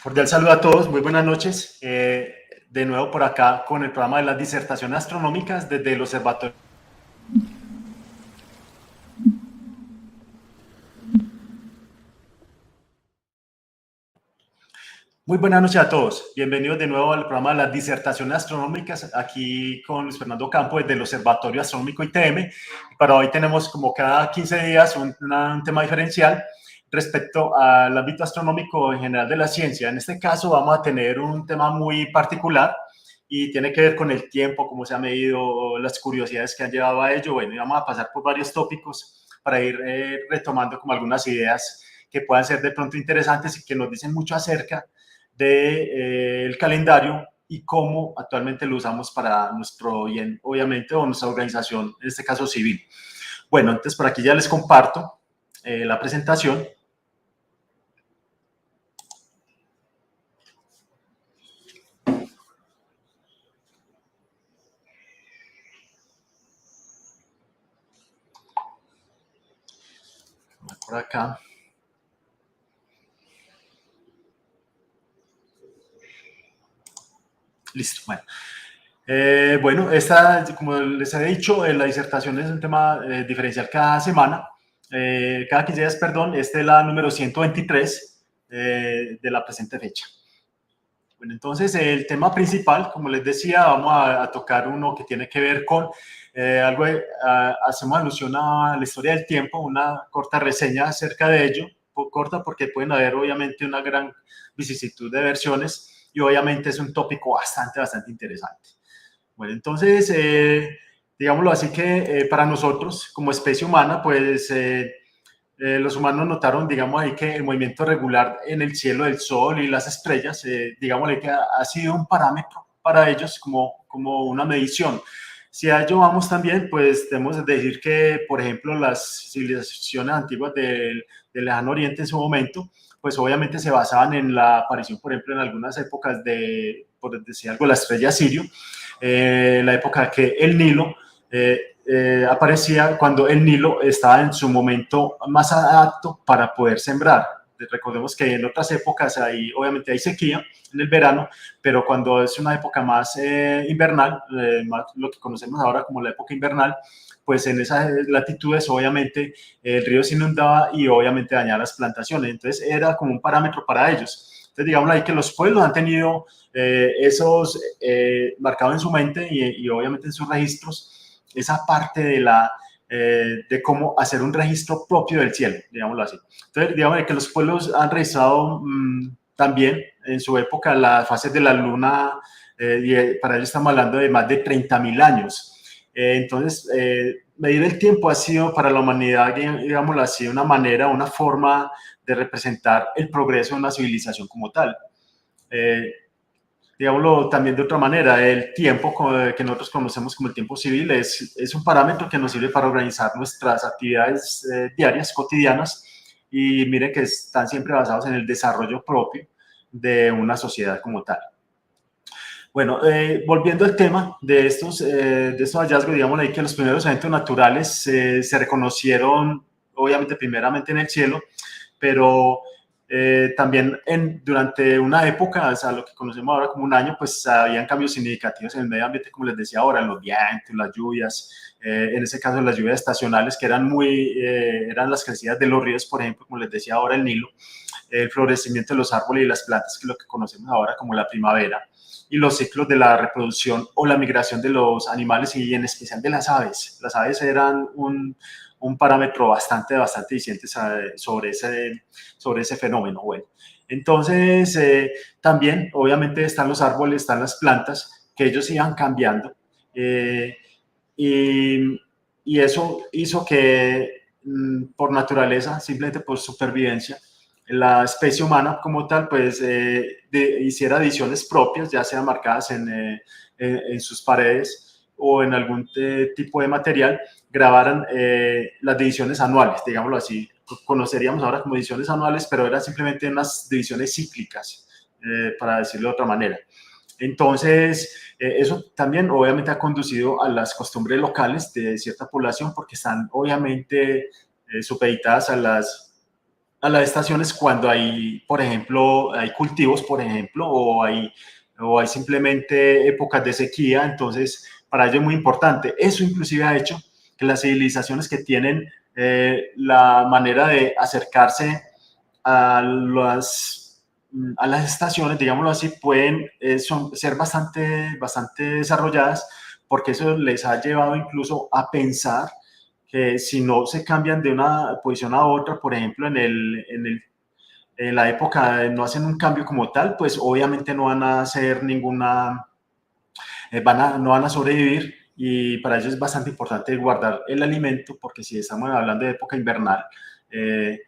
Cordial saludo a todos, muy buenas noches. De nuevo por acá con el programa de las disertaciones astronómicas desde el Observatorio. Muy buenas noches a todos. Bienvenidos de nuevo al programa de las disertaciones astronómicas, aquí con Luis Fernando Campo desde el Observatorio Astronómico ITM. Para hoy tenemos como cada 15 días un tema diferencial respecto al ámbito astronómico en general de la ciencia. En este caso vamos a tener un tema muy particular y tiene que ver con el tiempo, cómo se ha medido, las curiosidades que han llevado a ello. Bueno, y vamos a pasar por varios tópicos para ir retomando como algunas ideas que puedan ser de pronto interesantes y que nos dicen mucho acerca del calendario y cómo actualmente lo usamos para nuestro bien, obviamente, o nuestra organización, en este caso civil. Bueno, entonces por aquí ya les comparto la presentación. Por acá. Listo, bueno. Bueno, esta, como les he dicho, la disertación es un tema diferencial cada semana, cada 15 días, perdón. Esta es la número 123 de la presente fecha. Bueno, entonces el tema principal, como les decía, vamos a tocar uno que tiene que ver con algo, hacemos alusión a la historia del tiempo, una corta reseña acerca de ello, corta porque pueden haber obviamente una gran vicisitud de versiones y obviamente es un tópico bastante interesante. Bueno, entonces, digámoslo así que para nosotros como especie humana, pues los humanos notaron, digamos ahí, que el movimiento regular en el cielo del Sol y las estrellas, digamos ahí, que ha sido un parámetro para ellos como una medición. Si a ello vamos también, pues debemos decir que, por ejemplo, las civilizaciones antiguas del lejano oriente en su momento, pues obviamente se basaban en la aparición, por ejemplo, en algunas épocas de, por decir algo, la estrella Sirio, la época que el Nilo aparecía cuando el Nilo estaba en su momento más apto para poder sembrar. Recordemos que en otras épocas obviamente hay sequía en el verano, pero cuando es una época más invernal, más lo que conocemos ahora como la época invernal, pues en esas latitudes obviamente el río se inundaba y obviamente dañaba las plantaciones. Entonces era como un parámetro para ellos. Entonces digamos ahí que los pueblos han tenido esos marcados en su mente y obviamente en sus registros esa parte de cómo hacer un registro propio del cielo, digámoslo así. Entonces, digamos que los pueblos han registrado también en su época las fases de la luna, y para ellos estamos hablando de más de 30.000 años. Entonces, medir el tiempo ha sido para la humanidad, digámoslo así, una manera, una forma de representar el progreso de una civilización como tal. Digámoslo también de otra manera, el tiempo que nosotros conocemos como el tiempo civil es un parámetro que nos sirve para organizar nuestras actividades diarias, cotidianas, y miren que están siempre basados en el desarrollo propio de una sociedad como tal. Bueno, volviendo al tema de estos hallazgos, digamos ahí que los primeros eventos naturales se reconocieron, obviamente, primeramente en el cielo, pero también durante una época, o sea, lo que conocemos ahora como un año, pues habían cambios significativos en el medio ambiente, como les decía ahora, los vientos, las lluvias, en ese caso las lluvias estacionales, que eran las crecidas de los ríos, por ejemplo, como les decía ahora, el Nilo, el florecimiento de los árboles y las plantas, que es lo que conocemos ahora como la primavera, y los ciclos de la reproducción o la migración de los animales y en especial de las aves. Las aves eran un parámetro bastante eficiente sobre ese fenómeno. Bueno, entonces también obviamente están los árboles, están las plantas, que ellos iban cambiando y eso hizo que por naturaleza, simplemente por supervivencia, la especie humana como tal, pues hiciera ediciones propias, ya sean marcadas en sus paredes o en algún tipo de material, grabaran las divisiones anuales, digámoslo así. Conoceríamos ahora como divisiones anuales, pero eran simplemente unas divisiones cíclicas, para decirlo de otra manera. Entonces, eso también obviamente ha conducido a las costumbres locales de cierta población porque están obviamente supeditadas a las a las estaciones cuando hay, por ejemplo, hay cultivos, por ejemplo, o hay simplemente épocas de sequía. Entonces, para ello es muy importante. Eso inclusive ha hecho que las civilizaciones que tienen la manera de acercarse a las estaciones, digámoslo así, pueden ser bastante desarrolladas, porque eso les ha llevado incluso a pensar que si no se cambian de una posición a otra, por ejemplo, en la época no hacen un cambio como tal, pues obviamente no van a hacer ninguna, no van a sobrevivir, y para ellos es bastante importante guardar el alimento, porque si estamos hablando de época invernal, eh,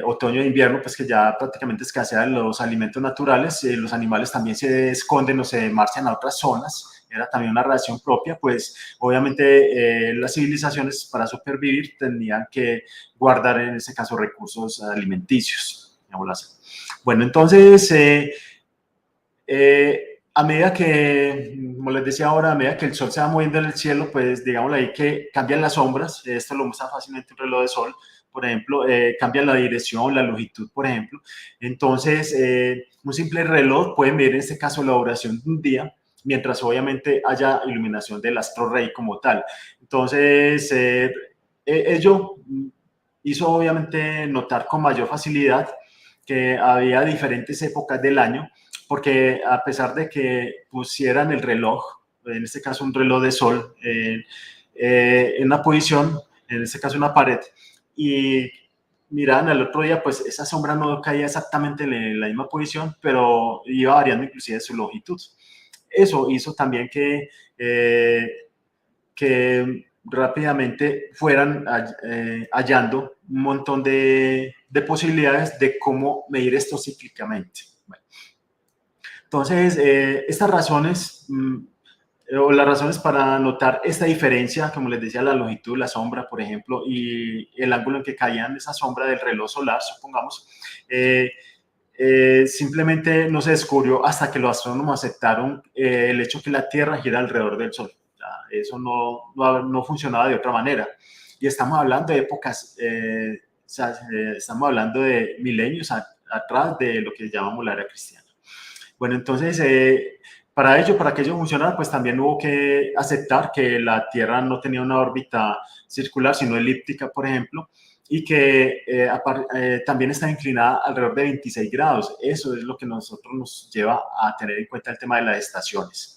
otoño e invierno, pues que ya prácticamente escasean los alimentos naturales, los animales también se esconden o se marchan a otras zonas, era también una reacción propia, pues obviamente las civilizaciones para supervivir tenían que guardar en ese caso recursos alimenticios. Bueno, entonces a medida que, como les decía ahora, a medida que el sol se va moviendo en el cielo, pues digámoslo ahí que cambian las sombras. Esto lo muestra fácilmente un reloj de sol, por ejemplo, cambian la dirección, la longitud, por ejemplo. Entonces, un simple reloj puede medir en este caso la duración de un día, mientras obviamente haya iluminación del astro rey como tal. Entonces, ello hizo obviamente notar con mayor facilidad que había diferentes épocas del año, porque a pesar de que pusieran el reloj, en este caso un reloj de sol, en una posición, en este caso una pared, y miraban al otro día, pues esa sombra no caía exactamente en la misma posición, pero iba variando inclusive su longitud. Eso hizo también que rápidamente fueran hallando un montón de posibilidades de cómo medir esto cíclicamente. Bueno, entonces, estas razones, o las razones para notar esta diferencia, como les decía, la longitud, la sombra, por ejemplo, y el ángulo en que caían esa sombra del reloj solar, supongamos, eh, simplemente no se descubrió hasta que los astrónomos aceptaron el hecho que la Tierra gira alrededor del Sol. Eso no funcionaba de otra manera. Y estamos hablando de épocas, estamos hablando de milenios atrás de lo que llamamos la era cristiana. Bueno, entonces, para que ello funcionara, pues también hubo que aceptar que la Tierra no tenía una órbita circular, sino elíptica, por ejemplo, y que también está inclinada alrededor de 26 grados. Eso es lo que nosotros nos lleva a tener en cuenta el tema de las estaciones.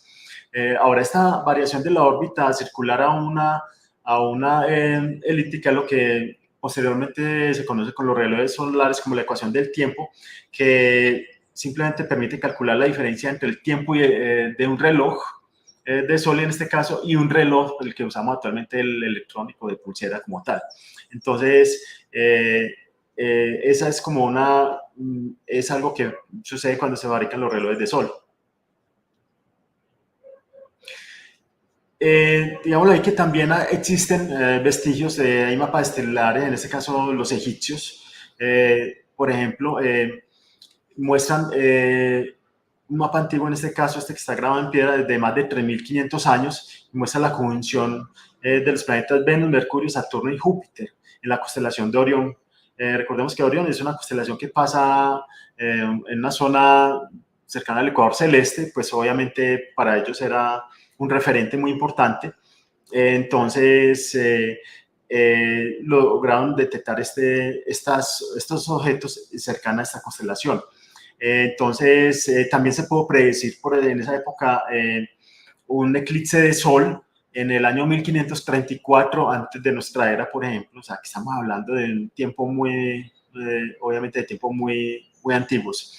Ahora, esta variación de la órbita circular a una elíptica es lo que posteriormente se conoce con los relojes solares como la ecuación del tiempo, que simplemente permite calcular la diferencia entre el tiempo de un reloj de sol en este caso y un reloj, el que usamos actualmente, el electrónico de pulsera como tal. Entonces, esa es como es algo que sucede cuando se fabrican los relojes de sol. Digámoslo ahí que también existen vestigios de mapas estelares, en este caso los egipcios. Por ejemplo, muestran un mapa antiguo, en este caso este que está grabado en piedra de más de 3.500 años, y muestra la conjunción de los planetas Venus, Mercurio, Saturno y Júpiter en la constelación de Orión. Recordemos que Orión es una constelación que pasa en una zona cercana al ecuador celeste, pues obviamente para ellos era un referente muy importante. Entonces, lograron detectar estos objetos cercanos a esta constelación. Entonces, también se pudo predecir en esa época un eclipse de sol en el año 1534 antes de nuestra era, por ejemplo. O sea, que estamos hablando de un tiempo obviamente de tiempos muy antiguos.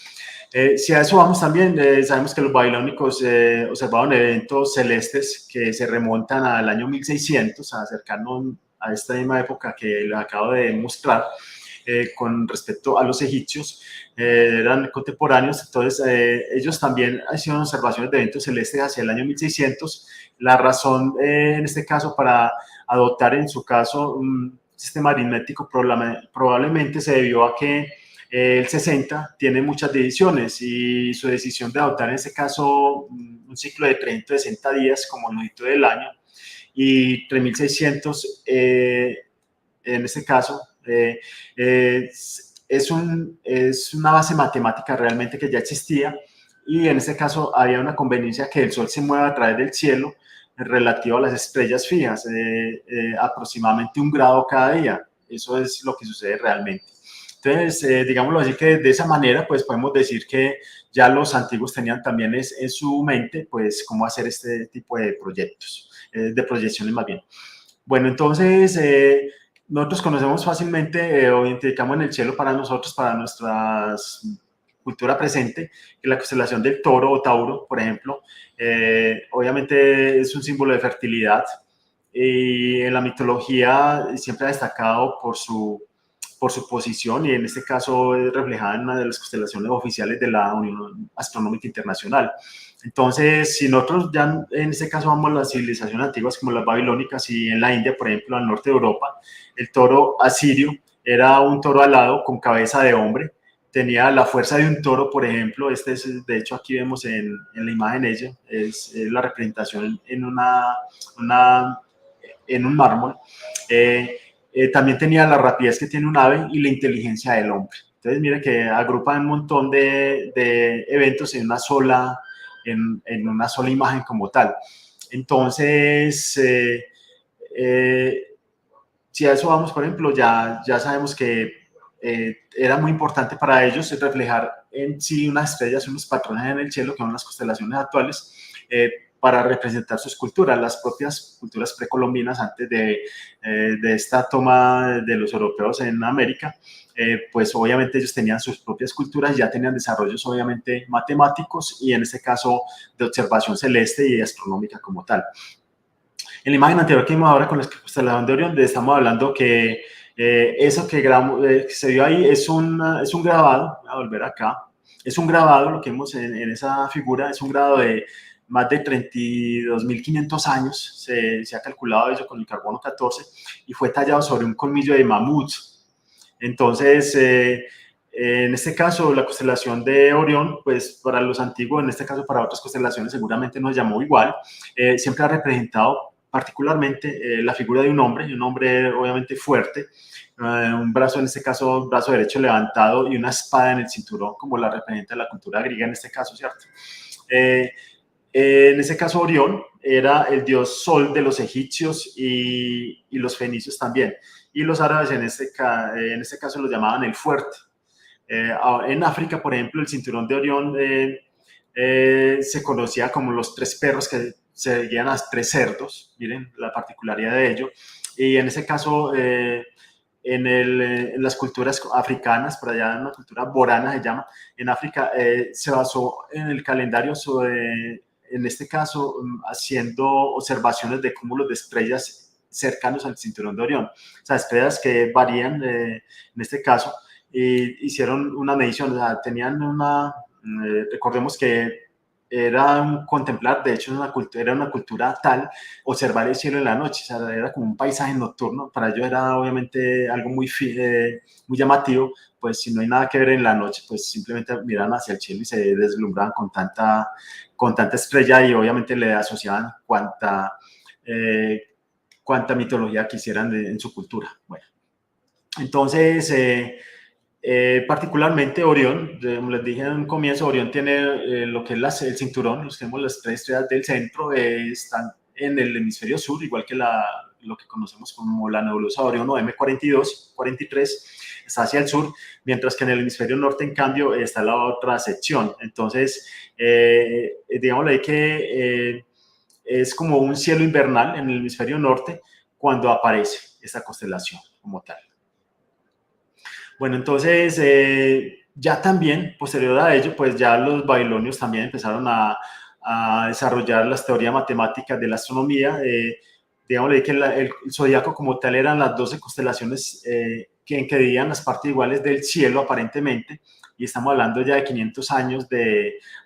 Si a eso vamos también, sabemos que los babilónicos observaron eventos celestes que se remontan al año 1600, acercarnos a esta misma época que les acabo de mostrar. Con respecto a los egipcios, eran contemporáneos, entonces ellos también hicieron observaciones de eventos celestes hacia el año 1600. La razón en este caso para adoptar en su caso un sistema aritmético probablemente se debió a que el 60 tiene muchas divisiones, y su decisión de adoptar en este caso un ciclo de 30 60 días como longitud del año, y 3600 en este caso es una base matemática realmente que ya existía, y en este caso había una conveniencia que el Sol se mueva a través del cielo relativo a las estrellas fijas, aproximadamente 1 grado cada día. Eso es lo que sucede realmente. Entonces, digámoslo así, que de esa manera, pues podemos decir que ya los antiguos tenían también en su mente, pues, cómo hacer este tipo de proyectos, de proyecciones más bien. Bueno, entonces, nosotros conocemos fácilmente o identificamos en el cielo para nosotros, para nuestra cultura presente, que la constelación del Toro o Tauro, por ejemplo, obviamente es un símbolo de fertilidad, y en la mitología siempre ha destacado por su posición, y en este caso es reflejada en una de las constelaciones oficiales de la Unión Astronómica Internacional. Entonces, si nosotros ya en este caso vamos a las civilizaciones antiguas como las babilónicas, y en la India, por ejemplo, al norte de Europa, el toro asirio era un toro alado con cabeza de hombre, tenía la fuerza de un toro, por ejemplo. Este es, de hecho, aquí vemos en la imagen ella, es la representación en en un mármol. También tenía la rapidez que tiene un ave y la inteligencia del hombre. Entonces, mire que agrupa un montón de eventos en una sola imagen como tal. Entonces, si a eso vamos, por ejemplo, ya sabemos que era muy importante para ellos reflejar en sí unas estrellas, unos patrones en el cielo, que son las constelaciones actuales, para representar sus culturas, las propias culturas precolombinas antes de esta toma de los europeos en América. Pues obviamente ellos tenían sus propias culturas, ya tenían desarrollos obviamente matemáticos, y en este caso de observación celeste y astronómica como tal. En la imagen anterior que vimos ahora con la constelación de Orión, estamos hablando que eso que se vio ahí es un grabado. Voy a volver acá. Es un grabado, lo que vemos en esa figura, es un grabado de más de 32.500 años, se ha calculado eso con el carbono 14, y fue tallado sobre un colmillo de mamut. Entonces, en este caso, la constelación de Orión, pues para los antiguos, en este caso para otras constelaciones seguramente nos llamó igual, siempre ha representado particularmente la figura de un hombre obviamente fuerte, un brazo, en este caso, brazo derecho levantado, y una espada en el cinturón, como la representa la cultura griega en este caso, ¿cierto? En este caso, Orión era el dios Sol de los egipcios y los fenicios también. Y los árabes en este caso lo llamaban el fuerte. En África, por ejemplo, el cinturón de Orión se conocía como los 3 perros que seguían a 3 cerdos. Miren la particularidad de ello. Y en ese caso, en las culturas africanas, por allá en una cultura borana se llama, en África, se basó en el calendario sobre, en este caso, haciendo observaciones de cúmulos de estrellas cercanos al cinturón de Orión. O sea, estrellas que varían, en este caso, y hicieron una medición. O sea, tenían recordemos que era un contemplar, de hecho era una cultura tal, observar el cielo en la noche. O sea, era como un paisaje nocturno. Para ellos era obviamente algo muy llamativo. Pues si no hay nada que ver en la noche, pues simplemente miran hacia el cielo y se deslumbraban con tanta estrella, y obviamente le asociaban cuanta mitología quisieran en su cultura. Bueno, entonces, particularmente Orión, como les dije en un comienzo, Orión tiene lo que es el cinturón. Tenemos las 3 estrellas del centro, están en el hemisferio sur, igual que lo que conocemos como la nebulosa de Orión o M42, 43, está hacia el sur, mientras que en el hemisferio norte, en cambio, está la otra sección. Entonces, digámosle que es como un cielo invernal en el hemisferio norte cuando aparece esta constelación como tal. Bueno, entonces, ya también, posterior a ello, pues ya los babilonios también empezaron a desarrollar las teorías matemáticas de la astronomía. Digamos que el zodiaco como tal eran las 12 constelaciones en que dividían las partes iguales del cielo, aparentemente, y estamos hablando ya de 500 años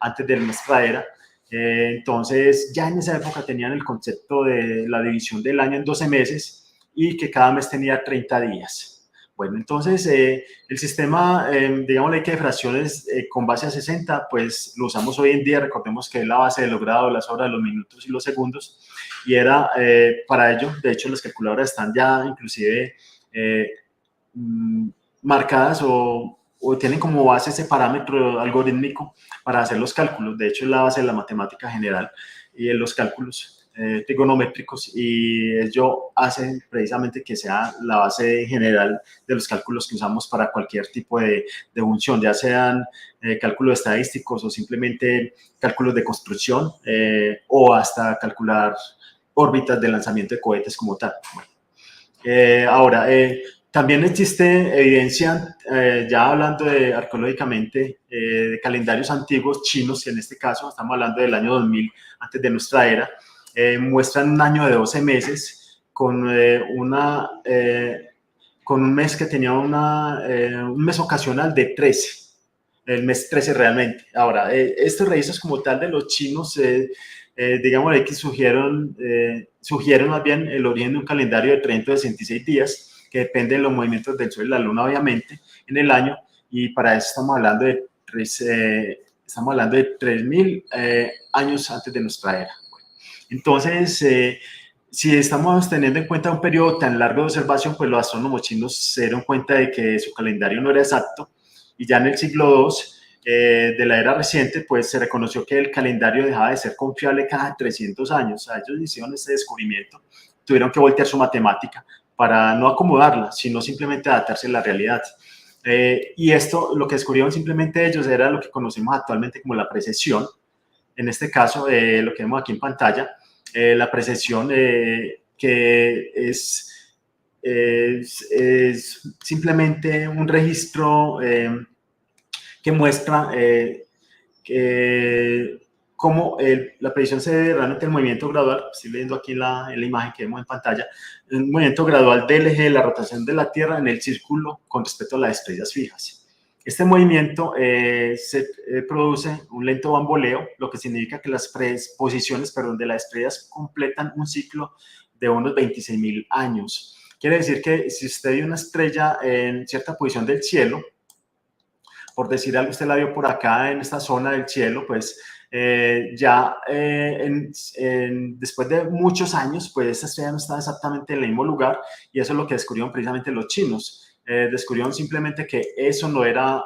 antes de nuestra era. Entonces, ya en esa época tenían el concepto de la división del año en 12 meses, y que cada mes tenía 30 días. Bueno, entonces el sistema, digamos, que de fracciones con base a 60, pues lo usamos hoy en día. Recordemos que es la base de los grados, las horas, los minutos y los segundos, y era para ello, de hecho, las calculadoras están ya inclusive marcadas o tienen como base ese parámetro algorítmico para hacer los cálculos. De hecho, es la base de la matemática general y de los cálculos trigonométricos, y ello hace precisamente que sea la base general de los cálculos que usamos para cualquier tipo de función, ya sean cálculos estadísticos o simplemente cálculos de construcción o hasta calcular órbitas de lanzamiento de cohetes como tal. Bueno, ahora, también existe evidencia, ya hablando de arqueológicamente, de calendarios antiguos chinos, en este caso estamos hablando del año 2000 antes de nuestra era, muestran un año de 12 meses con, con un mes que tenía un mes ocasional de 13, el mes 13 realmente. Ahora, estos registros como tal de los chinos, digamos que sugieren más bien el origen de un calendario de 366 días, que depende de los movimientos del Sol y la Luna, obviamente, en el año, y para eso estamos hablando de 3.000 años antes de nuestra era. Bueno, entonces, si estamos teniendo en cuenta un periodo tan largo de observación, pues los astrónomos chinos se dieron cuenta de que su calendario no era exacto, y ya en el siglo II de la era reciente, pues se reconoció que el calendario dejaba de ser confiable cada 300 años. O sea, ellos hicieron este descubrimiento, tuvieron que voltear su matemática para no acomodarla, sino simplemente adaptarse a la realidad. Y esto, lo que descubrieron simplemente ellos, era lo que conocemos actualmente como la precesión. En este caso, lo que vemos aquí en pantalla, la precesión que es simplemente un registro que muestra cómo la predicción se debe realmente al movimiento gradual. Estoy leyendo aquí en la imagen que vemos en pantalla, un movimiento gradual del eje de la rotación de la Tierra en el círculo con respecto a las estrellas fijas. Este movimiento se produce un lento bamboleo, lo que significa que las posiciones de las estrellas completan un ciclo de unos 26.000 años. Quiere decir que si usted ve una estrella en cierta posición del cielo, por decir algo, usted la vio por acá en esta zona del cielo, pues después de muchos años, pues esta estrella no está exactamente en el mismo lugar, y eso es lo que descubrieron precisamente los chinos. Descubrieron simplemente que eso no era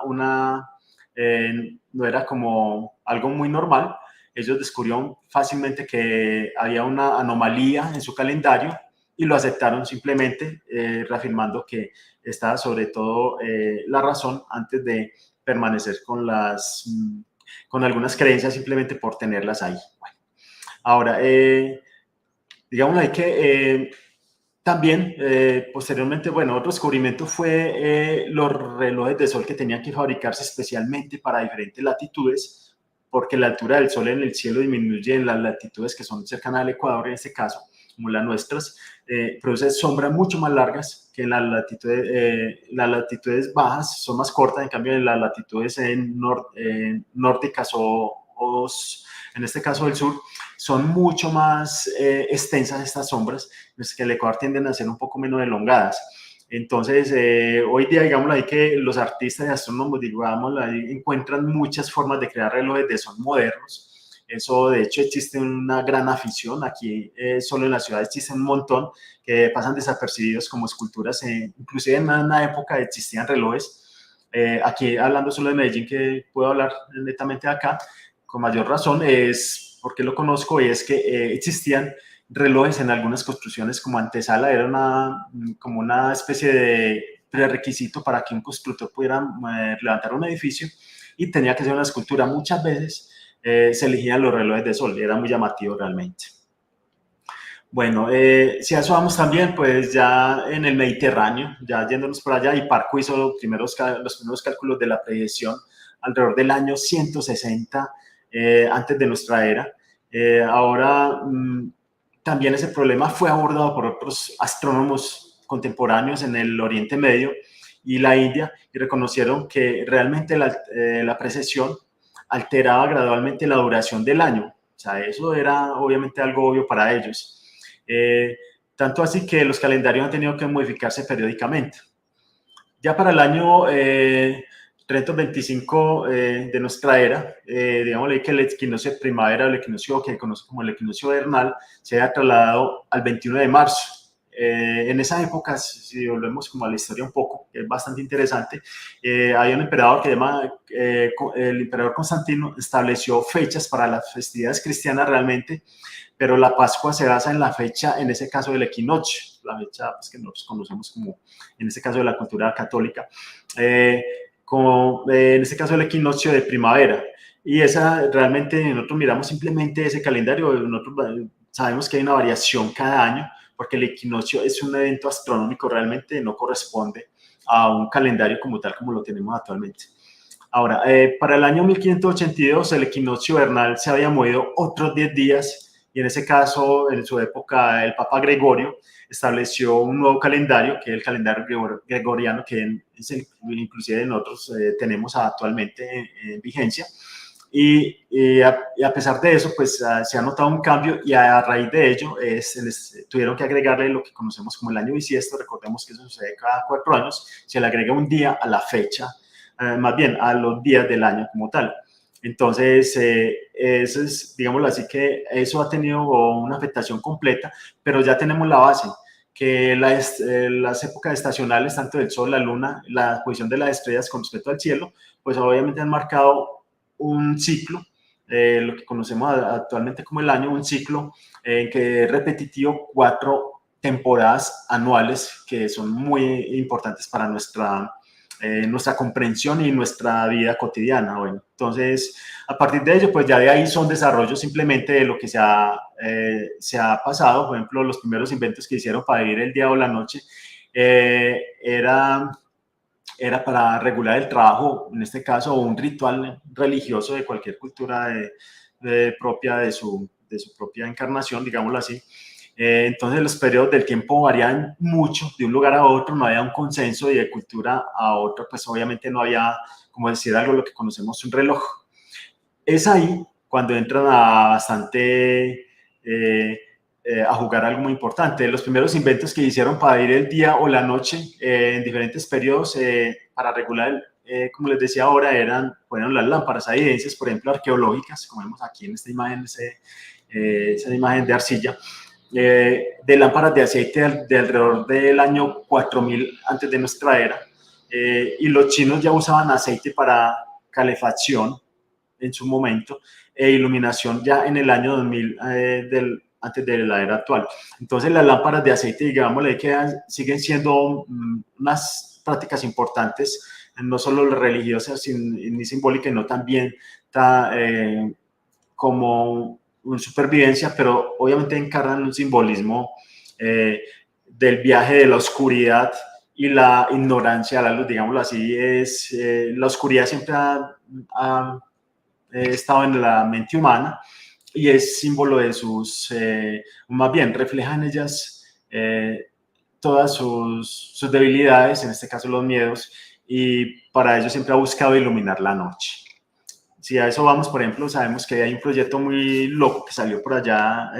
no era como algo muy normal. Ellos descubrieron fácilmente que había una anomalía en su calendario y lo aceptaron simplemente, reafirmando que estaba sobre todo la razón antes de permanecer con algunas creencias simplemente por tenerlas ahí. Bueno, ahora, digamos ahí que también, posteriormente, bueno, otro descubrimiento fue los relojes de sol que tenían que fabricarse especialmente para diferentes latitudes, porque la altura del sol en el cielo disminuye en las latitudes que son cercanas al Ecuador, en este caso, como las nuestras, produce sombras mucho más largas que en las latitudes bajas, son más cortas, en cambio en las latitudes nórdicas o en este caso del sur, son mucho más extensas estas sombras, pues que el Ecuador tienden a ser un poco menos elongadas. Entonces, hoy día, digámoslo ahí, que los artistas y astrónomos, digámoslo ahí, encuentran muchas formas de crear relojes de sol modernos. Eso, de hecho, existe una gran afición. Aquí, solo en la ciudad existen un montón que pasan desapercibidos como esculturas. Inclusive en una época existían relojes. Aquí, hablando solo de Medellín, que puedo hablar netamente de acá, con mayor razón, es porque lo conozco, y es que existían relojes en algunas construcciones como antesala, era como una especie de prerequisito para que un constructor pudiera levantar un edificio, y tenía que ser una escultura. Muchas veces se elegían los relojes de sol, era muy llamativo realmente. Bueno, si a eso vamos también, pues ya en el Mediterráneo, ya yéndonos por allá, Hipparco hizo los primeros cálculos de la predicción alrededor del año 160 antes de nuestra era. Ahora, también ese problema fue abordado por otros astrónomos contemporáneos en el Oriente Medio y la India, y reconocieron que realmente la precesión alteraba gradualmente la duración del año. O sea, eso era obviamente algo obvio para ellos. Tanto así que los calendarios han tenido que modificarse periódicamente. Ya para el año 325 de nuestra era, digámosle que el equinoccio de primavera, el equinoccio que se conoce como el equinoccio vernal, se ha trasladado al 21 de marzo. En esa época, si volvemos como a la historia un poco, que es bastante interesante. Hay un emperador que se llama, el emperador Constantino, estableció fechas para las festividades cristianas realmente, pero la Pascua se basa en la fecha, en ese caso del equinoccio, la fecha pues, que nosotros conocemos como, en este caso de la cultura católica, en este caso el equinoccio de primavera. Y esa realmente nosotros miramos simplemente ese calendario, nosotros sabemos que hay una variación cada año, porque el equinoccio es un evento astronómico, realmente no corresponde a un calendario como tal como lo tenemos actualmente. Ahora, para el año 1582 el equinoccio vernal se había movido otros 10 días y en ese caso, en su época, el Papa Gregorio estableció un nuevo calendario, que es el calendario gregoriano, que es el, inclusive nosotros tenemos actualmente en vigencia. Y a pesar de eso, pues se ha notado un cambio y a raíz de ello tuvieron que agregarle lo que conocemos como el año bisiesto. Recordemos que eso sucede cada 4 años. Se le agrega un día a la fecha, más bien a los días del año como tal. Entonces, eso es, digámoslo así, que eso ha tenido una afectación completa, pero ya tenemos la base, que las épocas estacionales, tanto del sol, la luna, la posición de las estrellas con respecto al cielo, pues obviamente han marcado un ciclo, lo que conocemos actualmente como el año, un ciclo que es repetitivo, 4 temporadas anuales que son muy importantes para nuestra comprensión y nuestra vida cotidiana. Bueno, entonces, a partir de ello, pues ya de ahí son desarrollos simplemente de lo que se ha pasado. Por ejemplo, los primeros inventos que hicieron para vivir el día o la noche era para regular el trabajo, en este caso, o un ritual religioso de cualquier cultura propia de su propia encarnación, digámoslo así. Entonces los periodos del tiempo varían mucho de un lugar a otro, no había un consenso y de cultura a otra, pues obviamente no había, como decir algo, lo que conocemos un reloj. Es ahí cuando entran a bastante... a jugar algo muy importante. Los primeros inventos que hicieron para ir el día o la noche en diferentes periodos para regular, como les decía ahora, fueron las lámparas. Hay evidencias, por ejemplo, arqueológicas, como vemos aquí en esta imagen, esa imagen de arcilla, de lámparas de aceite de alrededor del año 4000 antes de nuestra era. Y los chinos ya usaban aceite para calefacción en su momento e iluminación ya en el año 2000 antes de la era actual. Entonces las lámparas de aceite, digámosle, que siguen siendo unas prácticas importantes, no solo religiosas ni simbólicas, sino también como una supervivencia, pero obviamente encarnan un simbolismo del viaje de la oscuridad y la ignorancia a la luz, digámoslo así. La oscuridad siempre ha estado en la mente humana y es símbolo de más bien refleja en ellas todas sus debilidades, en este caso los miedos, y para ello siempre ha buscado iluminar la noche. Si a eso vamos, por ejemplo, sabemos que hay un proyecto muy loco que salió por allá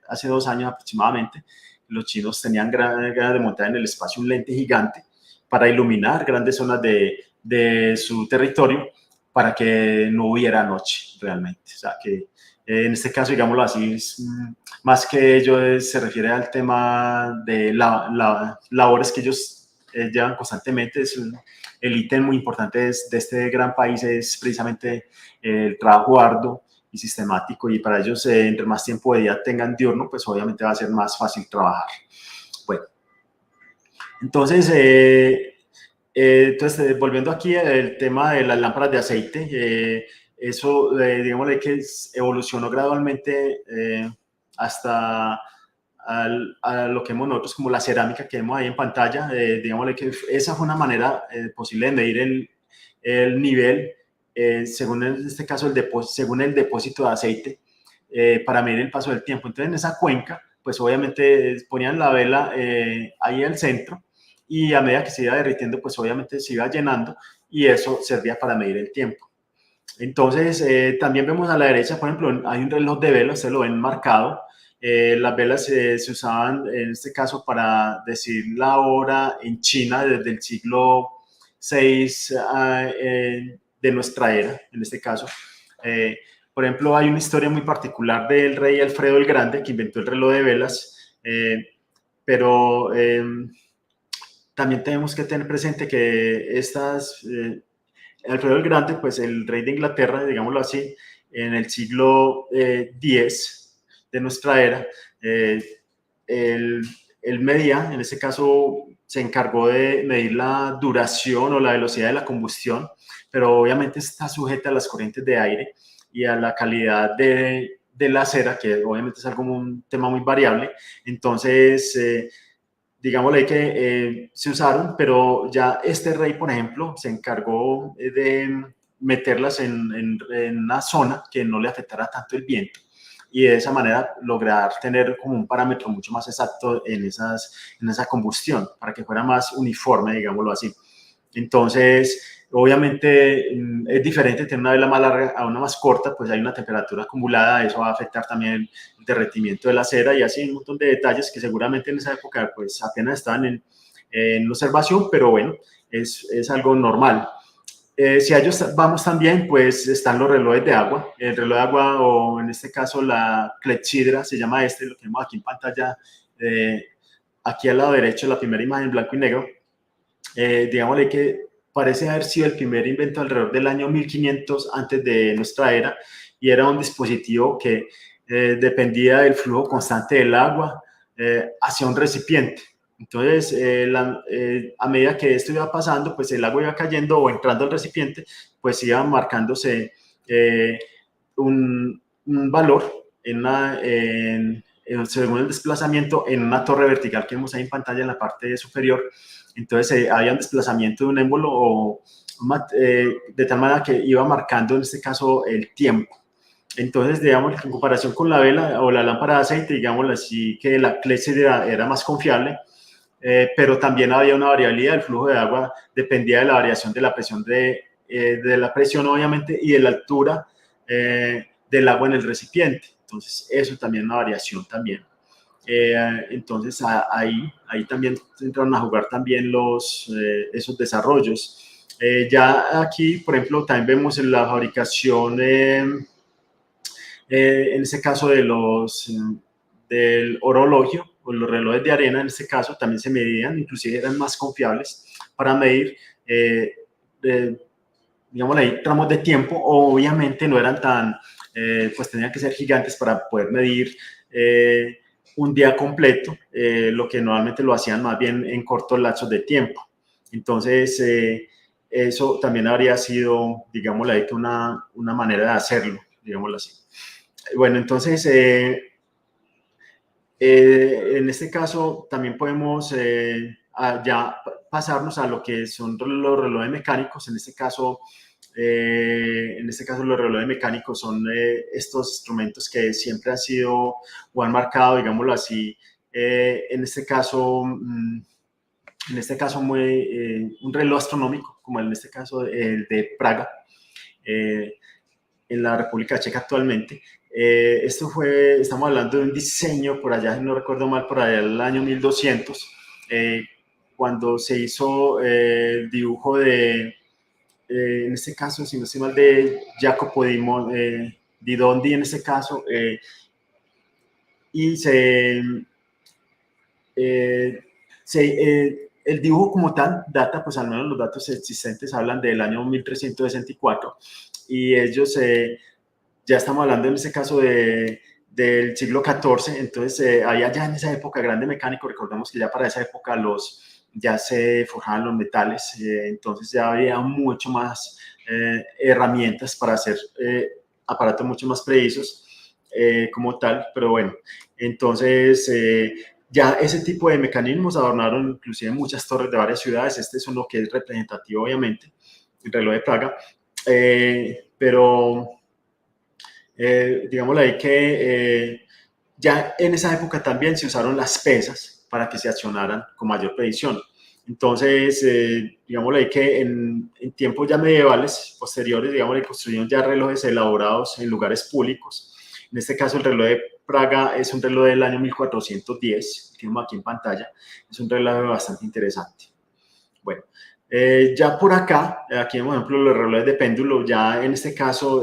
hace 2 años aproximadamente. Los chinos tenían ganas de montar en el espacio un lente gigante para iluminar grandes zonas de su territorio para que no hubiera noche realmente. O sea, que en este caso, digámoslo así, más que ello se refiere al tema de labores que ellos llevan constantemente. El ítem muy importante de este gran país es precisamente el trabajo arduo y sistemático, y para ellos, entre más tiempo de día tengan diurno, pues obviamente va a ser más fácil trabajar. Bueno, entonces, volviendo aquí al tema de las lámparas de aceite, eso, digámosle que evolucionó gradualmente hasta a lo que vemos nosotros como la cerámica que vemos ahí en pantalla. Digámosle que esa fue una manera posible de medir el nivel, según en este caso según el depósito de aceite, para medir el paso del tiempo. Entonces en esa cuenca, pues obviamente ponían la vela ahí al centro, y a medida que se iba derritiendo, pues obviamente se iba llenando, y eso servía para medir el tiempo. Entonces, también vemos a la derecha, por ejemplo, hay un reloj de velas, se lo ven marcado. Las velas se usaban en este caso para decir la hora en China desde el siglo VI de nuestra era, en este caso. Por ejemplo, hay una historia muy particular del rey Alfredo el Grande, que inventó el reloj de velas, pero también tenemos que tener presente que Alfredo el Grande, pues el rey de Inglaterra, digámoslo así, en el siglo X de nuestra era, él medía, en este caso se encargó de medir la duración o la velocidad de la combustión, pero obviamente está sujeta a las corrientes de aire y a la calidad de la cera, que obviamente es algo un tema muy variable. Entonces, digámosle que se usaron, pero ya este rey, por ejemplo, se encargó de meterlas en una zona que no le afectara tanto el viento y de esa manera lograr tener como un parámetro mucho más exacto en esa combustión, para que fuera más uniforme, digámoslo así. Entonces, obviamente es diferente tener una vela más larga a una más corta, pues hay una temperatura acumulada, eso va a afectar también el derretimiento de la cera y así un montón de detalles que seguramente en esa época pues apenas estaban en observación, pero bueno, es algo normal. Si a ellos vamos también, pues están los relojes de agua. El reloj de agua, o en este caso la clepsidra, se llama lo tenemos aquí en pantalla, aquí al lado derecho, la primera imagen en blanco y negro. Digámosle que parece haber sido el primer invento alrededor del año 1500 antes de nuestra era, y era un dispositivo que dependía del flujo constante del agua hacia un recipiente. Entonces, a medida que esto iba pasando, pues el agua iba cayendo o entrando al recipiente, pues iba marcándose un valor según el desplazamiento en una torre vertical que vemos ahí en pantalla en la parte superior. Entonces había un desplazamiento de un émbolo de tal manera que iba marcando en este caso el tiempo. Entonces, digamos, en comparación con la vela o la lámpara de aceite, digamos así que la clepsidra era más confiable, pero también había una variabilidad del flujo de agua, dependía de la variación de la presión, de la presión obviamente, y de la altura del agua en el recipiente. Entonces, eso también es una variación también. Entonces ahí también entraron a jugar también esos desarrollos. Ya aquí, por ejemplo, también vemos en la fabricación, en este caso del orologio o los relojes de arena, en este caso también se medían, inclusive eran más confiables para medir, digamos ahí, tramos de tiempo. Obviamente no eran pues tenían que ser gigantes para poder medir un día completo, lo que normalmente lo hacían más bien en cortos lapsos de tiempo. Entonces, eso también habría sido, digámoslo ahí, una manera de hacerlo, digámoslo así. Bueno, entonces, en este caso también podemos ya pasarnos a lo que son los relojes mecánicos. En este caso los relojes mecánicos son estos instrumentos que siempre han sido o han marcado, digámoslo así, en este caso un reloj astronómico, como en este caso el de Praga, en la República Checa actualmente. Estamos hablando de un diseño por allá, no recuerdo mal, por allá el año 1200, cuando se hizo el dibujo en este caso, si no estoy mal, de Jacopo di Dondi, en este caso, y el dibujo como tal data, pues al menos los datos existentes hablan del año 1364, y ellos ya estamos hablando en este caso del siglo XIV. Entonces había ya en esa época grande mecánico. Recordemos que ya para esa época ya se forjaban los metales, entonces ya había mucho más herramientas para hacer aparatos mucho más precisos como tal, pero bueno, entonces ya ese tipo de mecanismos adornaron inclusive muchas torres de varias ciudades. Este es uno que es representativo, obviamente, el reloj de Praga, pero digámoslo ahí que ya en esa época también se usaron las pesas para que se accionaran con mayor precisión. Entonces, digámoslo ahí que en tiempos ya medievales, posteriores, digamos, construyeron ya relojes elaborados en lugares públicos. En este caso, el reloj de Praga es un reloj del año 1410, que tenemos aquí en pantalla. Es un reloj bastante interesante. Bueno, ya por acá, aquí, por ejemplo, los relojes de péndulo, ya en este caso,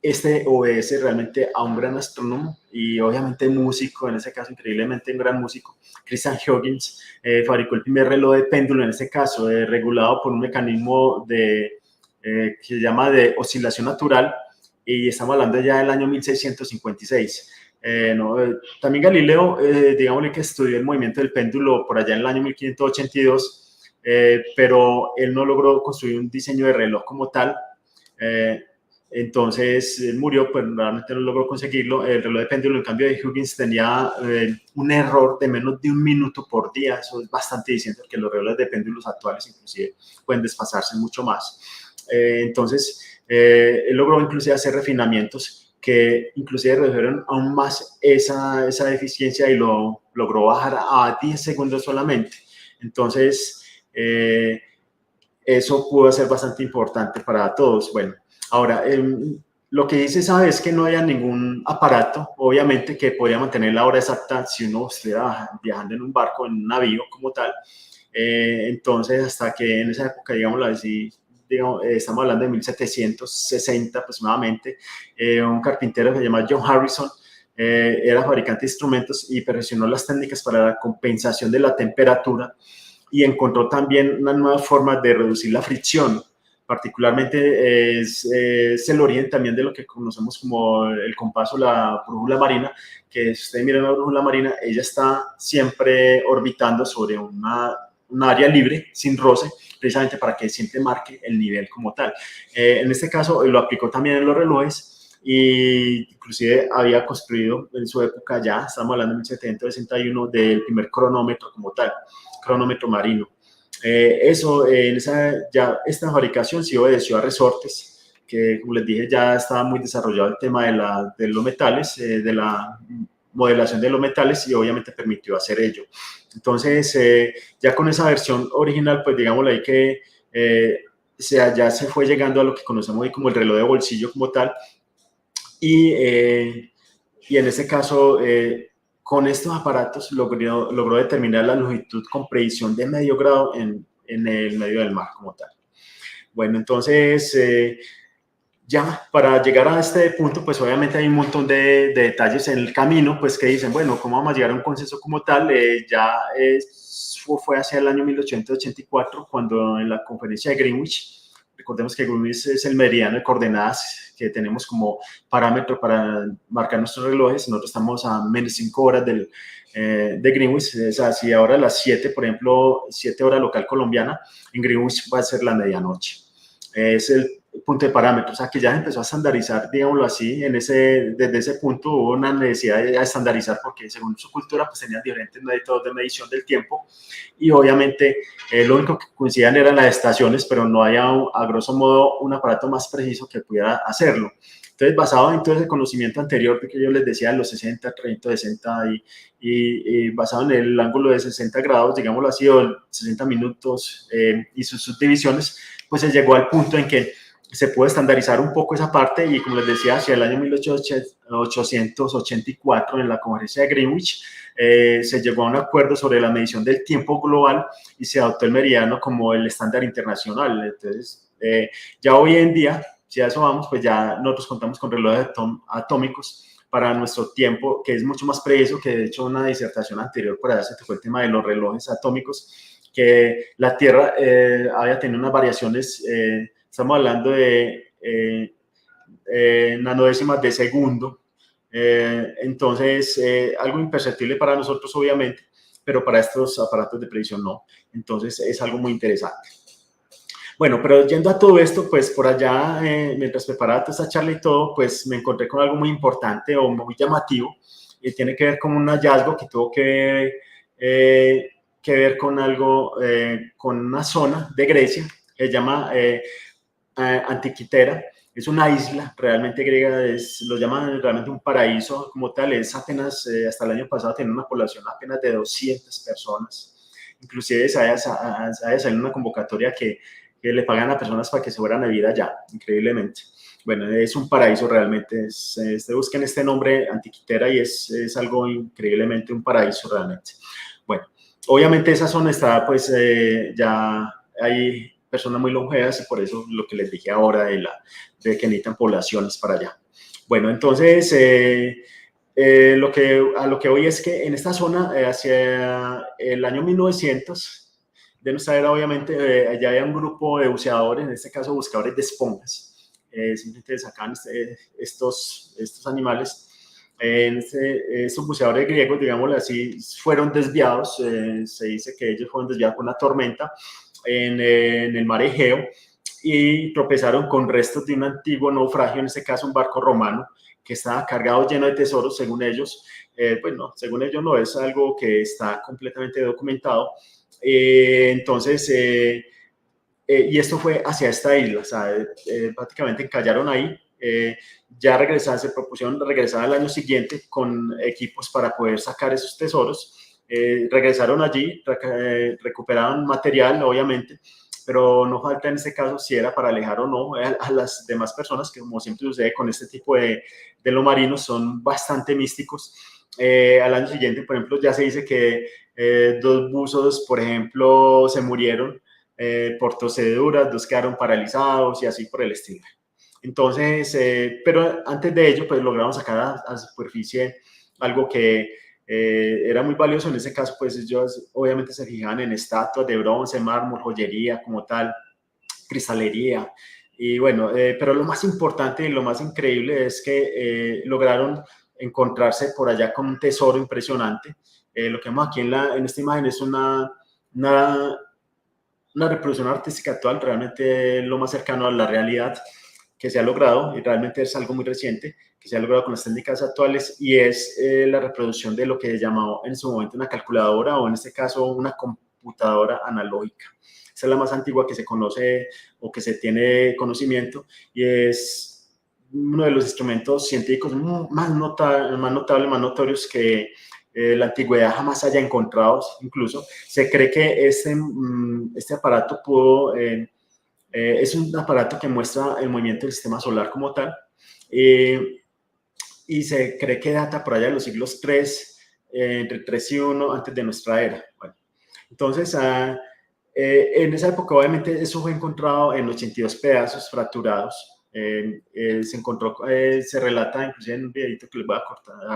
este obedece realmente a un gran astrónomo y obviamente músico, en ese caso increíblemente un gran músico, Christian Huygens, fabricó el primer reloj de péndulo, en este caso, regulado por un mecanismo que se llama de oscilación natural, y estamos hablando ya del año 1656. No, también Galileo, digámosle que estudió el movimiento del péndulo por allá en el año 1582, pero él no logró construir un diseño de reloj como tal. Entonces él murió, pues realmente no logró conseguirlo. El reloj de péndulo, en cambio, de Huygens tenía un error de menos de 1 minuto por día. Eso es bastante diciendo que los relojes de péndulos actuales inclusive pueden desfasarse mucho más. Entonces él logró inclusive hacer refinamientos que inclusive redujeron aún más esa deficiencia y lo logró bajar a 10 segundos solamente. Entonces eso pudo ser bastante importante para todos. Bueno, ahora, lo que dice esa es que no haya ningún aparato, obviamente, que podría mantener la hora exacta si uno estuviera viajando en un barco, en un navío como tal. Entonces, hasta que en esa época, estamos hablando de 1760 aproximadamente, un carpintero que se llama John Harrison, era fabricante de instrumentos y perfeccionó las técnicas para la compensación de la temperatura y encontró también una nueva forma de reducir la fricción. Particularmente es el origen también de lo que conocemos como el compás o la brújula marina, que si ustedes miran la brújula marina, ella está siempre orbitando sobre un área libre, sin roce, precisamente para que siempre marque el nivel como tal. En este caso lo aplicó también en los relojes, y inclusive había construido en su época, ya estamos hablando de 1761, del primer cronómetro como tal, cronómetro marino. Esta fabricación sí obedeció a resortes, que como les dije ya estaba muy desarrollado el tema de los metales, de la modelación de los metales, y obviamente permitió hacer ello. Entonces, ya con esa versión original, pues digámoslo ahí que ya se fue llegando a lo que conocemos hoy como el reloj de bolsillo como tal, y en este caso, con estos aparatos logró determinar la longitud con predicción de medio grado en el medio del mar como tal. Bueno, entonces, ya para llegar a este punto, pues obviamente hay un montón de detalles en el camino, pues que dicen, bueno, ¿cómo vamos a llegar a un consenso como tal? Fue hacia el año 1884, cuando en la conferencia de Greenwich, recordemos que Greenwich es el meridiano de coordenadas que tenemos como parámetro para marcar nuestros relojes. Nosotros estamos a menos 5 horas de Greenwich. O sea, si ahora a las 7, por ejemplo, 7 horas local colombiana, en Greenwich va a ser la medianoche. Es el punto de parámetros, o sea, que ya se empezó a estandarizar, digámoslo así, desde ese punto hubo una necesidad de estandarizar, porque según su cultura, pues tenían diferentes métodos de medición del tiempo, y obviamente lo único que coincidían eran las estaciones, pero no había, a grosso modo, un aparato más preciso que pudiera hacerlo. Entonces, basado en todo ese conocimiento anterior que yo les decía, los 60, 30, 60 y basado en el ángulo de 60 grados, digámoslo así, o 60 minutos y sus subdivisiones, pues se llegó al punto en que se puede estandarizar un poco esa parte, y como les decía, hacia el año 1884 en la conferencia de Greenwich se llegó a un acuerdo sobre la medición del tiempo global y se adoptó el meridiano como el estándar internacional. Entonces, ya hoy en día, si a eso vamos, pues ya nosotros contamos con relojes atómicos para nuestro tiempo, que es mucho más preciso, que de hecho una disertación anterior por allá se tocó el tema de los relojes atómicos, que la Tierra había tenido unas variaciones, estamos hablando de nanodécimas de segundo, entonces algo imperceptible para nosotros obviamente, pero para estos aparatos de predicción no. Entonces es algo muy interesante. Bueno, pero yendo a todo esto, pues por allá, mientras preparaba toda esta charla y todo, pues me encontré con algo muy importante o muy llamativo, y tiene que ver con un hallazgo que tuvo que ver con algo, con una zona de Grecia que se llama Antiquitera. Es una isla realmente griega, lo llaman realmente un paraíso como tal. Es apenas, hasta el año pasado tenía una población apenas de 200 personas. Inclusive se haya salido una convocatoria que le pagan a personas para que se fueran a vivir allá, increíblemente. Bueno, es un paraíso realmente. Busquen este nombre, Antiquitera, y es algo increíblemente un paraíso realmente. Bueno, obviamente esa zona está, pues, ya hay personas muy longevas, y por eso lo que les dije ahora de que necesitan poblaciones para allá. Bueno, entonces, a lo que voy es que en esta zona, hacia el año 1900 de nuestra era, obviamente, allá había un grupo de buceadores, en este caso buscadores de esponjas. Simplemente sacaban estos animales. Estos buceadores griegos, digámoslo así, fueron desviados. Se dice que ellos fueron desviados por una tormenta en el mar Egeo y tropezaron con restos de un antiguo naufragio, en este caso un barco romano, que estaba cargado lleno de tesoros, según ellos. Pues no, según ellos no, es algo que está completamente documentado. Y esto fue hacia esta isla, o sea, prácticamente encallaron ahí. Ya regresaron, se propusieron regresar al año siguiente con equipos para poder sacar esos tesoros. Regresaron allí, recuperaron material, obviamente, pero no falta en este caso si era para alejar o no a las demás personas, que como siempre sucede con este tipo de lo marinos, son bastante místicos. Al año siguiente, por ejemplo, ya se dice que 2 buzos, por ejemplo, se murieron por toseduras, 2 quedaron paralizados y así por el estilo. Entonces, pero antes de ello, pues lograron sacar a superficie algo que era muy valioso. En ese caso, pues ellos obviamente se fijaban en estatuas de bronce, mármol, joyería como tal, cristalería. Y bueno, pero lo más importante y lo más increíble es que lograron encontrarse por allá con un tesoro impresionante. Lo que vemos aquí en esta imagen es una, una reproducción artística actual, realmente lo más cercano a la realidad que se ha logrado, y realmente es algo muy reciente, que se ha logrado con las técnicas actuales, y es la reproducción de lo que se llamaba en su momento una calculadora, o en este caso una computadora analógica. Esa es la más antigua que se conoce o que se tiene conocimiento, y es uno de los instrumentos científicos más notorios que la antigüedad jamás haya encontrado. Incluso se cree que este aparato es un aparato que muestra el movimiento del sistema solar como tal, y se cree que data por allá de los siglos 3, entre 3 y 1 antes de nuestra era. Bueno, entonces, en esa época, obviamente, eso fue encontrado en 82 pedazos fracturados. Se relata, inclusive en un videito que les voy a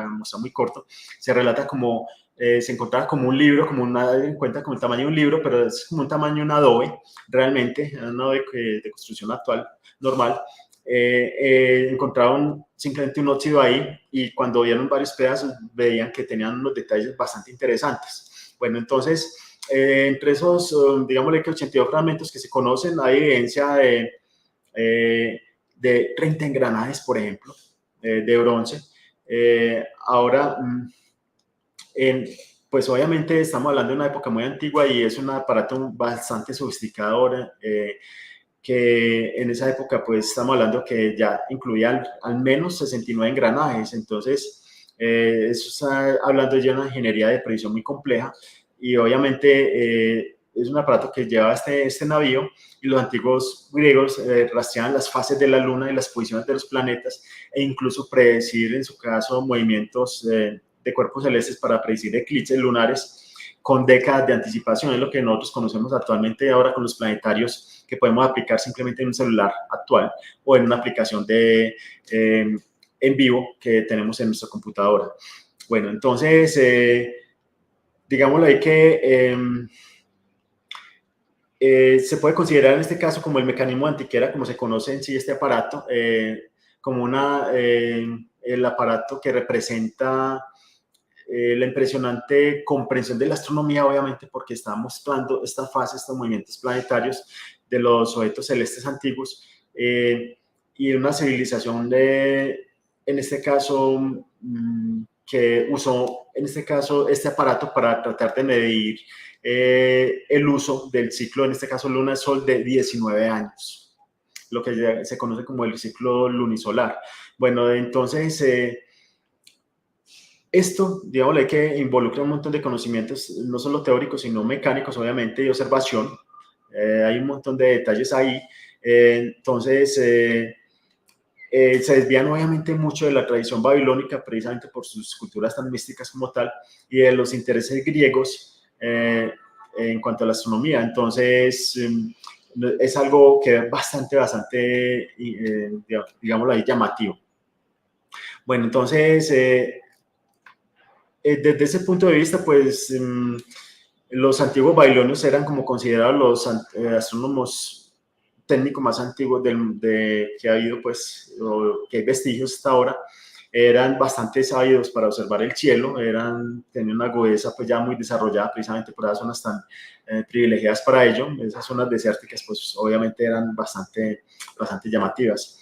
mostrar muy corto, se relata como se encontraba como un libro, en cuenta como el tamaño de un libro, pero es como un tamaño de un adobe, realmente, un adobe de construcción actual, normal. Encontraron simplemente un óxido ahí, y cuando vieron varios pedazos veían que tenían unos detalles bastante interesantes. Bueno, entonces, entre esos, digámosle que 82 fragmentos que se conocen, hay evidencia de 30 engranajes, por ejemplo, de bronce. Ahora, pues obviamente estamos hablando de una época muy antigua y es un aparato bastante sofisticado, que en esa época pues estamos hablando que ya incluía al menos 69 engranajes. Entonces, eso está hablando ya de una ingeniería de precisión muy compleja, y obviamente es un aparato que lleva este navío, y los antiguos griegos rastreaban las fases de la luna y las posiciones de los planetas, e incluso predecir, en su caso, movimientos de cuerpos celestes para predecir eclipses lunares con décadas de anticipación. Es lo que nosotros conocemos actualmente ahora con los planetarios, que podemos aplicar simplemente en un celular actual o en una aplicación en vivo que tenemos en nuestra computadora. Bueno, entonces, digámoslo ahí que se puede considerar en este caso como el mecanismo de antiquera, como se conoce en sí este aparato, como el aparato que representa la impresionante comprensión de la astronomía, obviamente, porque está mostrando esta fase, estos movimientos planetarios de los objetos celestes antiguos, y una civilización en este caso, que usó, en este caso, este aparato para tratar de medir el uso del ciclo, en este caso luna-sol, de 19 años, lo que ya se conoce como el ciclo lunisolar. Bueno, entonces, esto, digamos, que involucra un montón de conocimientos, no solo teóricos, sino mecánicos, obviamente, y observación. Hay un montón de detalles ahí. Entonces, se desvían obviamente mucho de la tradición babilónica, precisamente por sus culturas tan místicas como tal, y de los intereses griegos en cuanto a la astronomía. Entonces, es algo que es bastante, digámoslo ahí, llamativo. Bueno, entonces, desde ese punto de vista, pues los antiguos babilonios eran como considerados los astrónomos técnicos más antiguos que ha habido, pues, o que hay vestigios hasta ahora. Eran bastante sabios para observar el cielo, tenían una agudeza pues ya muy desarrollada precisamente por esas zonas tan privilegiadas para ello. Esas zonas desérticas pues obviamente eran bastante llamativas.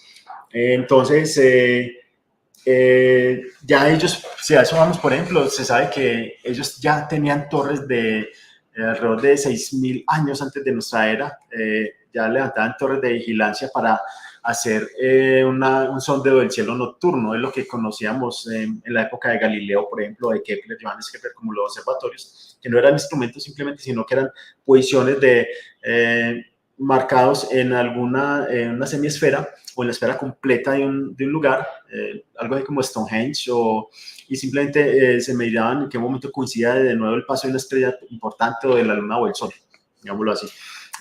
Entonces, ya ellos, si a eso vamos, por ejemplo, se sabe que ellos ya tenían torres de alrededor de 6.000 años antes de nuestra era, ya levantaban torres de vigilancia para hacer un sondeo del cielo nocturno, es lo que conocíamos en la época de Galileo, por ejemplo, de Kepler, Johannes Kepler, como los observatorios, que no eran instrumentos simplemente, sino que eran posiciones marcados en una semiesfera o en la esfera completa de un lugar, algo así como Stonehenge, y simplemente se medían en qué momento coincidía de nuevo el paso de una estrella importante o de la luna o el sol, digámoslo así.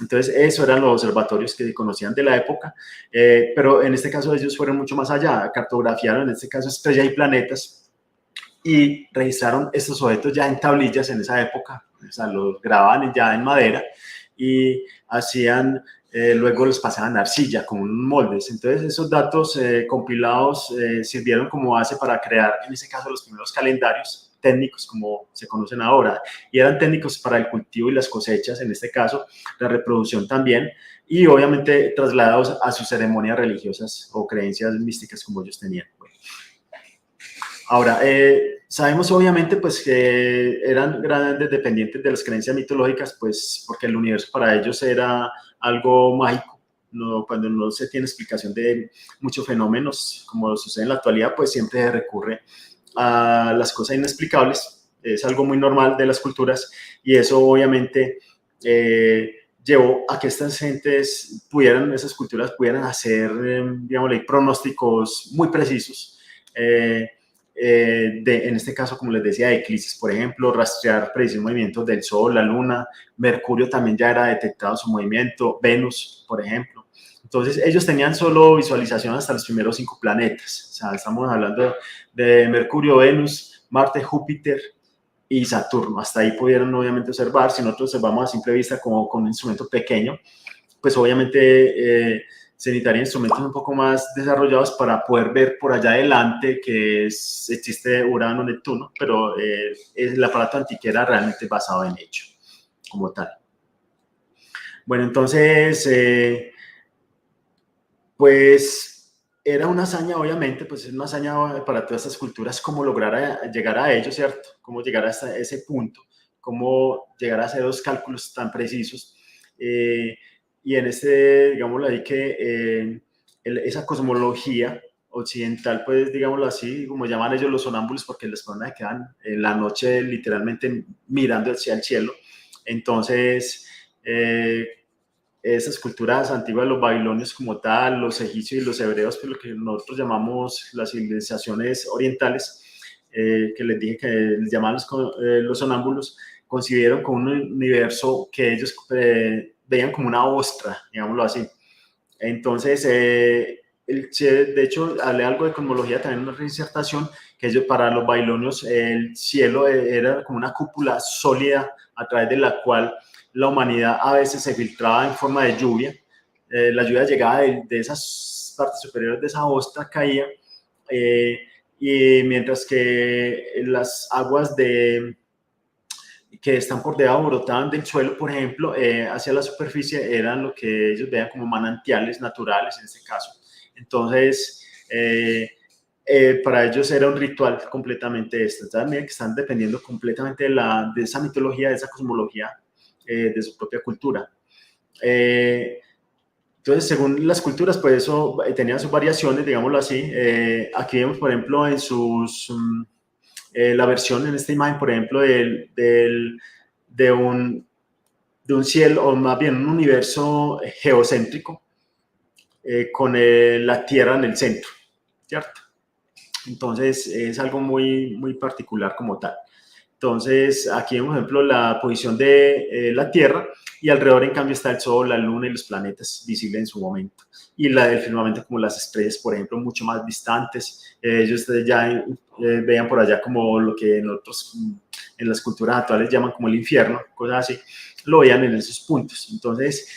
Entonces, eso eran los observatorios que se conocían de la época, pero en este caso ellos fueron mucho más allá, cartografiaron en este caso estrellas y planetas y registraron estos objetos ya en tablillas en esa época, o sea, los grababan ya en madera y hacían, luego los pasaban a arcilla como en moldes. Entonces esos datos compilados sirvieron como base para crear, en ese caso, los primeros calendarios técnicos como se conocen ahora, y eran técnicos para el cultivo y las cosechas, en este caso, la reproducción también, y obviamente trasladados a sus ceremonias religiosas o creencias místicas como ellos tenían. Ahora, sabemos obviamente pues que eran grandes dependientes de las creencias mitológicas, pues porque el universo para ellos era algo mágico. No, cuando no se tiene explicación de muchos fenómenos, como sucede en la actualidad, pues siempre se recurre a las cosas inexplicables. Es algo muy normal de las culturas y eso obviamente llevó a que estas gentes esas culturas pudieran hacer, digamos, pronósticos muy precisos. En este caso, como les decía, de eclipses, por ejemplo, rastrear precisos movimientos del Sol, la Luna, Mercurio también ya era detectado su movimiento, Venus, por ejemplo. Entonces, ellos tenían solo visualización hasta los primeros 5 planetas. O sea, estamos hablando de Mercurio, Venus, Marte, Júpiter y Saturno. Hasta ahí pudieron, obviamente, observar. Si nosotros observamos a simple vista como con un instrumento pequeño, pues obviamente se necesitarían instrumentos un poco más desarrollados para poder ver por allá adelante que existe Urano, Neptuno, pero el aparato antiquero era realmente basado en ello, como tal. Bueno, entonces, pues era una hazaña, obviamente, pues es una hazaña para todas estas culturas cómo lograr llegar a ello, ¿cierto? Cómo llegar hasta ese punto, cómo llegar a hacer los cálculos tan precisos. Y en digámoslo ahí, que esa cosmología occidental, pues digámoslo así, como llaman ellos los sonámbulos, porque las personas quedan en la noche literalmente mirando hacia el cielo. Entonces, esas culturas antiguas, los babilonios como tal, los egipcios y los hebreos, pues lo que nosotros llamamos las civilizaciones orientales, que les dije que les llamaban los sonámbulos, concibieron como un universo que ellos veían como una ostra, digámoslo así. Entonces, de hecho, hablé algo de cosmología también en una disertación, que ellos, para los babilonios el cielo era como una cúpula sólida a través de la cual la humanidad a veces se filtraba en forma de lluvia. La lluvia llegaba de esas partes superiores de esa ostra, caía, y mientras que las aguas que están por debajo brotaban del suelo, por ejemplo, hacia la superficie, eran lo que ellos veían como manantiales naturales en este caso. Entonces, para ellos era un ritual completamente esto. También que están dependiendo completamente de esa mitología, de esa cosmología, de su propia cultura. Entonces, según las culturas, pues eso tenía sus variaciones, digámoslo así. Aquí vemos, por ejemplo, en la versión en esta imagen, por ejemplo, de un cielo, o más bien un universo geocéntrico, con la Tierra en el centro, ¿cierto? Entonces, es algo muy, muy particular como tal. Entonces, aquí vemos, por ejemplo, la posición de la Tierra y alrededor, en cambio, está el Sol, la Luna y los planetas visibles en su momento. Y la del firmamento, como las estrellas, por ejemplo, mucho más distantes. Ellos ya vean por allá como lo que nosotros en las culturas actuales llaman como el infierno, cosas así, lo vean en esos puntos. Entonces,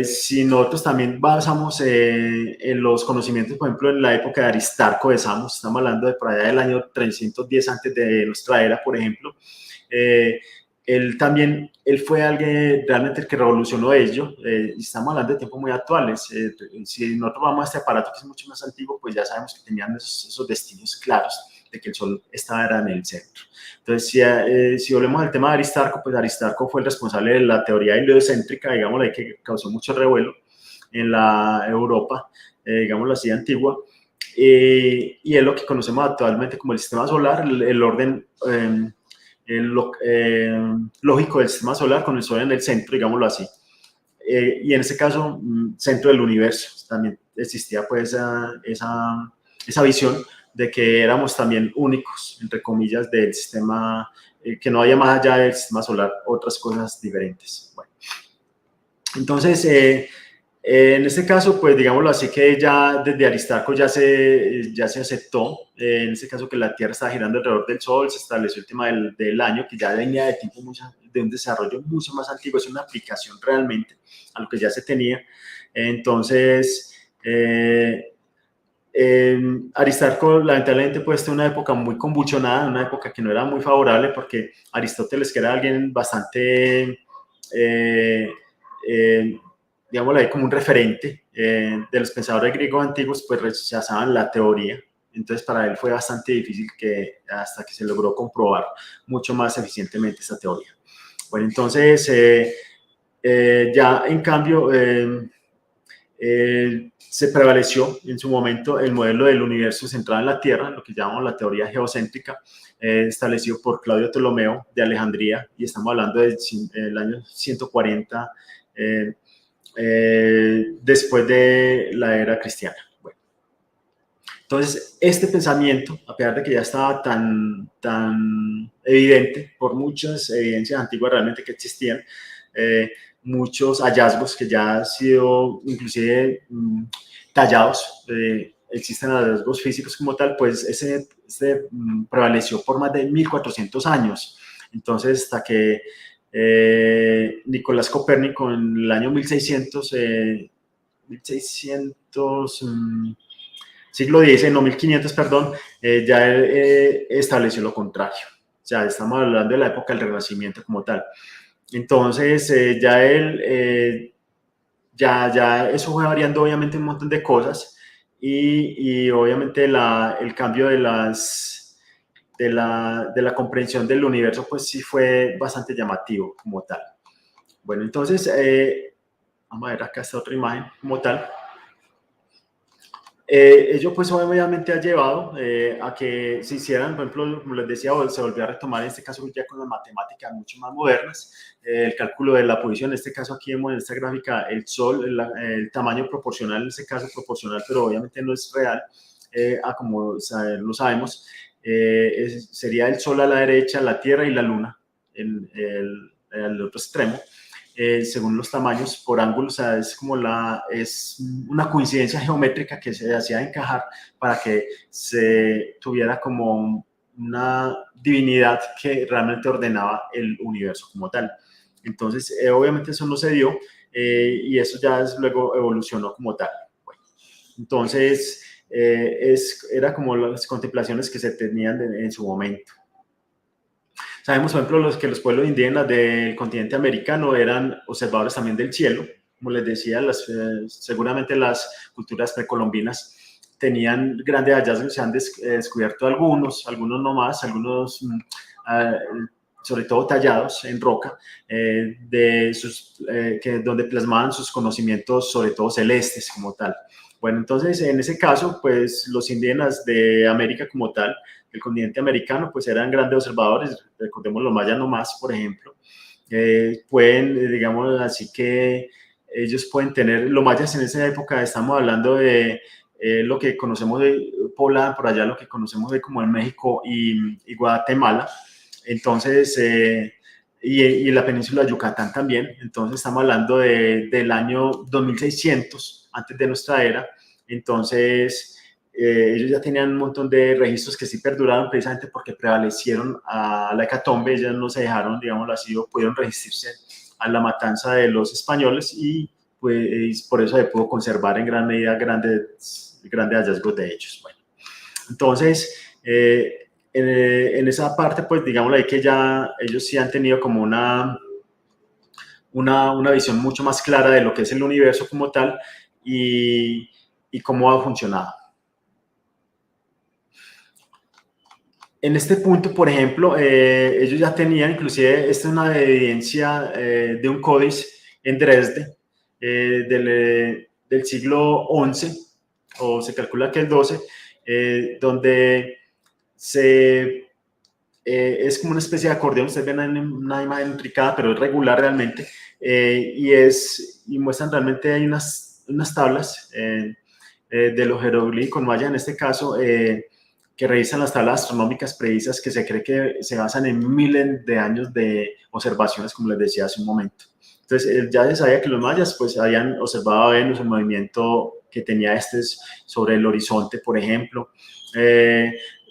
si nosotros también basamos en los conocimientos, por ejemplo, en la época de Aristarco de Samos, estamos hablando de por allá del año 310 antes de nuestra era, por ejemplo, él fue alguien realmente el que revolucionó ello, y estamos hablando de tiempos muy actuales. Si nosotros vamos a este aparato que es mucho más antiguo, pues ya sabemos que tenían esos destinos claros de que el Sol estaba en el centro. Entonces, si volvemos al tema de Aristarco, pues Aristarco fue el responsable de la teoría heliocéntrica, digámoslo, que causó mucho revuelo en la Europa, digámoslo así, antigua, y es lo que conocemos actualmente como el sistema solar, el orden lógico del sistema solar con el Sol en el centro, digámoslo así. Y en este caso, centro del universo, también existía pues esa visión de que éramos también únicos, entre comillas, del sistema, que no había más allá del sistema solar otras cosas diferentes. Bueno, entonces, en este caso, pues digámoslo así, que ya desde Aristarco ya se aceptó, en este caso, que la Tierra estaba girando alrededor del Sol, se estableció el tema del año, que ya venía de tiempo de un desarrollo mucho más antiguo, es una aplicación realmente a lo que ya se tenía. Entonces, Aristarco lamentablemente pues fue una época muy convulsionada, una época que no era muy favorable porque Aristóteles, que era alguien bastante, digámoslo ahí, como un referente de los pensadores griegos antiguos, pues rechazaban la teoría. Entonces para él fue bastante difícil hasta que se logró comprobar mucho más eficientemente esta teoría. Bueno, entonces ya en cambio se prevaleció en su momento el modelo del universo centrado en la Tierra, lo que llamamos la teoría geocéntrica, establecido por Claudio Ptolomeo de Alejandría, y estamos hablando del año 140 después de la era cristiana. Bueno, entonces, este pensamiento, a pesar de que ya estaba tan evidente por muchas evidencias antiguas realmente que existían, muchos hallazgos que ya han sido inclusive tallados, existen hallazgos físicos como tal, pues ese prevaleció por más de 1400 años. Entonces, hasta que Nicolás Copérnico en el año 1600, siglo XIX, no 1500, perdón, ya estableció lo contrario. O sea, estamos hablando de la época del Renacimiento como tal. Entonces, ya eso fue variando obviamente un montón de cosas y obviamente el cambio de la comprensión del universo pues sí fue bastante llamativo como tal. Bueno, entonces, vamos a ver acá esta otra imagen como tal. Ello pues obviamente ha llevado a que se hicieran, por ejemplo, como les decía, se volvió a retomar en este caso ya con las matemáticas mucho más modernas, el cálculo de la posición, en este caso aquí vemos en esta gráfica el Sol, el tamaño proporcional, en este caso proporcional, pero obviamente no es real, a como lo sabemos, sería el Sol a la derecha, la Tierra y la Luna en el otro extremo. Según los tamaños por ángulos, o sea, es una coincidencia geométrica que se hacía encajar para que se tuviera como una divinidad que realmente ordenaba el universo como tal. Entonces, obviamente eso no se dio y eso ya luego evolucionó como tal. Bueno, entonces, era como las contemplaciones que se tenían en su momento. Sabemos, por ejemplo, que los pueblos indígenas del continente americano eran observadores también del cielo. Como les decía, seguramente las culturas precolombinas tenían grandes hallazgos, se han descubierto algunos no más, algunos sobre todo tallados en roca, donde plasmaban sus conocimientos sobre todo celestes como tal. Bueno, entonces en ese caso, pues los indígenas de América como tal, el continente americano, pues eran grandes observadores, recordemos los mayas nomás, por ejemplo, pueden, digamos así que ellos pueden tener, los mayas en esa época, estamos hablando de lo que conocemos poblada por allá, lo que conocemos hoy como en México y Guatemala. Entonces, y la península de Yucatán también. Entonces, estamos hablando del año 2600, antes de nuestra era. Entonces, ellos ya tenían un montón de registros que sí perduraron precisamente porque prevalecieron a la hecatombe. Ellos no se dejaron, digámoslo así, o pudieron resistirse a la matanza de los españoles y pues por eso se pudo conservar en gran medida grandes hallazgos de ellos. Bueno, entonces, en esa parte, pues digámoslo ahí que ya ellos sí han tenido como una visión mucho más clara de lo que es el universo como tal y cómo ha funcionado. En este punto, por ejemplo, ellos ya tenían, inclusive, esta es una evidencia de un códice en Dresde del siglo XI, o se calcula que el XII, donde es como una especie de acordeón. Ustedes ven una imagen intricada, pero es regular realmente, y muestran realmente, hay unas tablas de los jeroglíficos mayas, en este caso, que revisan las tablas astronómicas precisas que se cree que se basan en miles de años de observaciones, como les decía hace un momento. Entonces, ya se sabía que los mayas pues habían observado a Venus, el movimiento que tenía sobre el horizonte, por ejemplo.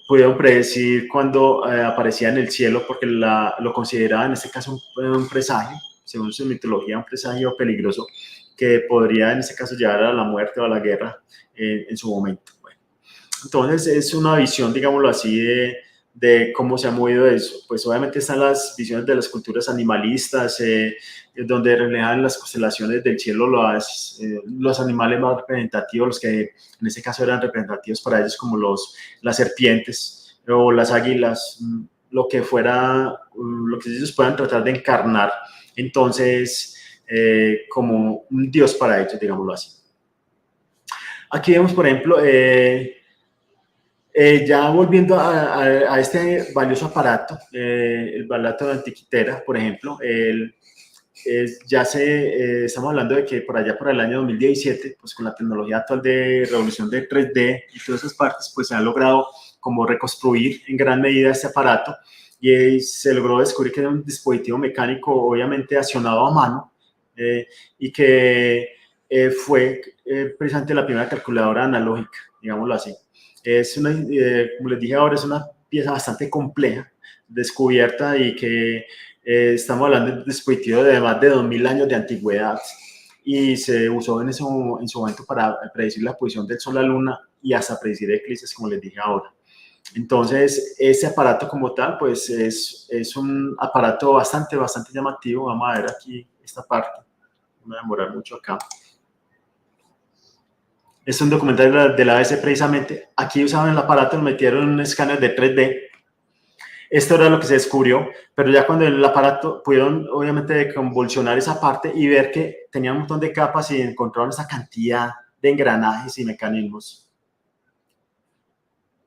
Pudieron predecir cuando aparecía en el cielo, porque lo consideraban en este caso un presagio, según su mitología, un presagio peligroso que podría en este caso llevar a la muerte o a la guerra en su momento. Bueno, entonces es una visión, digámoslo así, de cómo se ha movido eso. Pues obviamente están las visiones de las culturas animalistas, donde reflejan las constelaciones del cielo los animales más representativos, los que en este caso eran representativos para ellos, como las serpientes o las águilas, lo que fuera, lo que ellos puedan tratar de encarnar, entonces, como un dios para ellos, digámoslo así. Aquí vemos, por ejemplo, ya volviendo a este valioso aparato, el aparato de Antiquitera, por ejemplo, estamos hablando de que por allá por el año 2017, pues con la tecnología actual de revolución de 3D y todas esas partes, pues se ha logrado como reconstruir en gran medida este aparato y se logró descubrir que era un dispositivo mecánico obviamente accionado a mano y que fue precisamente la primera calculadora analógica, digámoslo así. Como les dije ahora, es una pieza bastante compleja, descubierta y que estamos hablando de un dispositivo de más de 2000 años de antigüedad y se usó en su momento para predecir la posición del Sol, la Luna y hasta predecir eclipses, como les dije ahora. Entonces, ese aparato como tal, pues es un aparato bastante llamativo. Vamos a ver aquí esta parte, no me voy a demorar mucho acá. Es un documental de la ABC precisamente. Aquí usaban el aparato, lo metieron en un escáner de 3D. Esto era lo que se descubrió, pero ya cuando el aparato pudieron obviamente convulsionar esa parte y ver que tenía un montón de capas y encontraron esa cantidad de engranajes y mecanismos.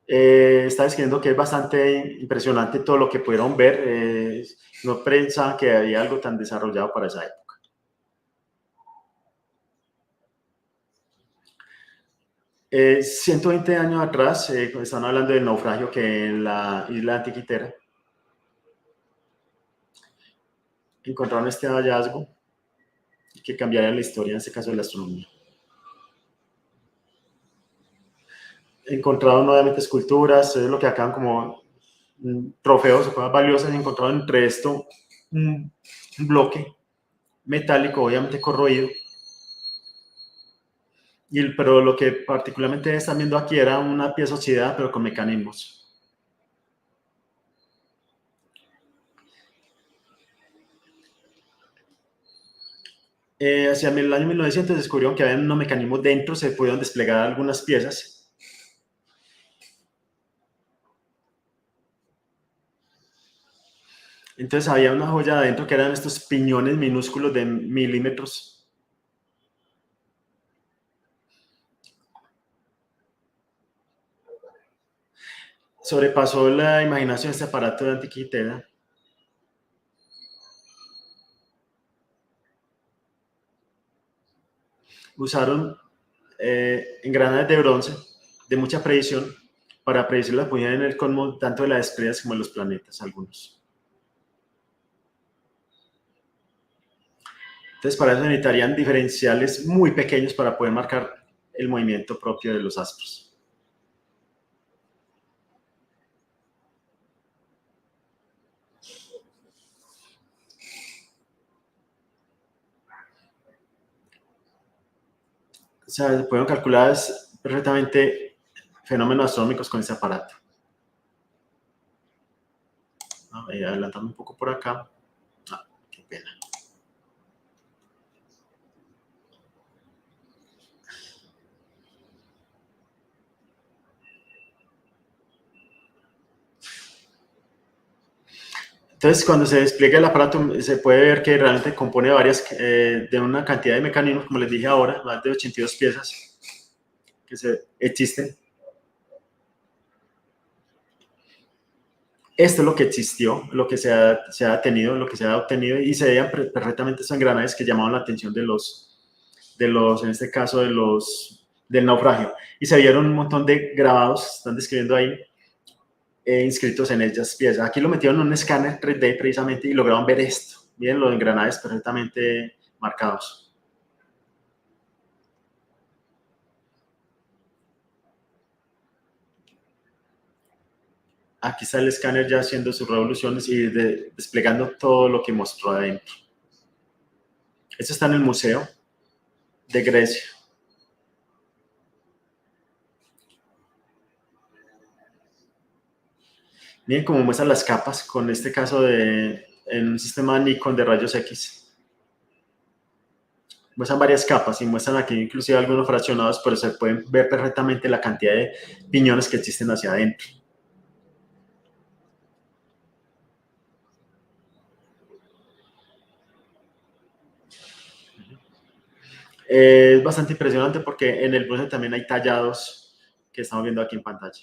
Está describiendo que es bastante impresionante todo lo que pudieron ver. No pensaban que había algo tan desarrollado para esa época. 120 años atrás, están hablando del naufragio que en la isla Antiquitera encontraron este hallazgo que cambiaría la historia, en este caso de la astronomía. Encontraron nuevamente esculturas, es lo que acaban como trofeos, cosas valiosas. Encontraron entre esto un bloque metálico, obviamente corroído, pero lo que particularmente están viendo aquí era una pieza oxidada, pero con mecanismos. Hacia el año 1900 descubrieron que había unos mecanismos dentro, se pudieron desplegar algunas piezas. Entonces había una joya adentro que eran estos piñones minúsculos de milímetros. Sobrepasó la imaginación este aparato de Antiquitera. Usaron engranajes de bronce de mucha precisión para predecir la posición en el cosmos tanto de las estrellas como de los planetas, algunos. Entonces, para eso necesitarían diferenciales muy pequeños para poder marcar el movimiento propio de los astros. O sea, se pueden calcular perfectamente fenómenos astronómicos con este aparato. Adelantando un poco por acá. Qué pena. Entonces, cuando se despliega el aparato, se puede ver que realmente compone de una cantidad de mecanismos, como les dije ahora, más de 82 piezas que existen. Esto es lo que existió, lo que se ha tenido, lo que se ha obtenido, y se veían perfectamente estos engranajes que llamaban la atención en este caso, del naufragio. Y se vieron un montón de grabados, están describiendo ahí, inscritos en ellas piezas. Aquí lo metieron en un escáner 3D precisamente y lograron ver esto. Miren los engranajes perfectamente marcados. Aquí está el escáner ya haciendo sus revoluciones y desplegando todo lo que mostró adentro. Esto está en el Museo de Grecia. Miren cómo muestran las capas con este caso en un sistema Nikon de rayos X. Muestran varias capas y muestran aquí inclusive algunos fraccionados, pero se pueden ver perfectamente la cantidad de piñones que existen hacia adentro. Es bastante impresionante porque en el bronce también hay tallados que estamos viendo aquí en pantalla.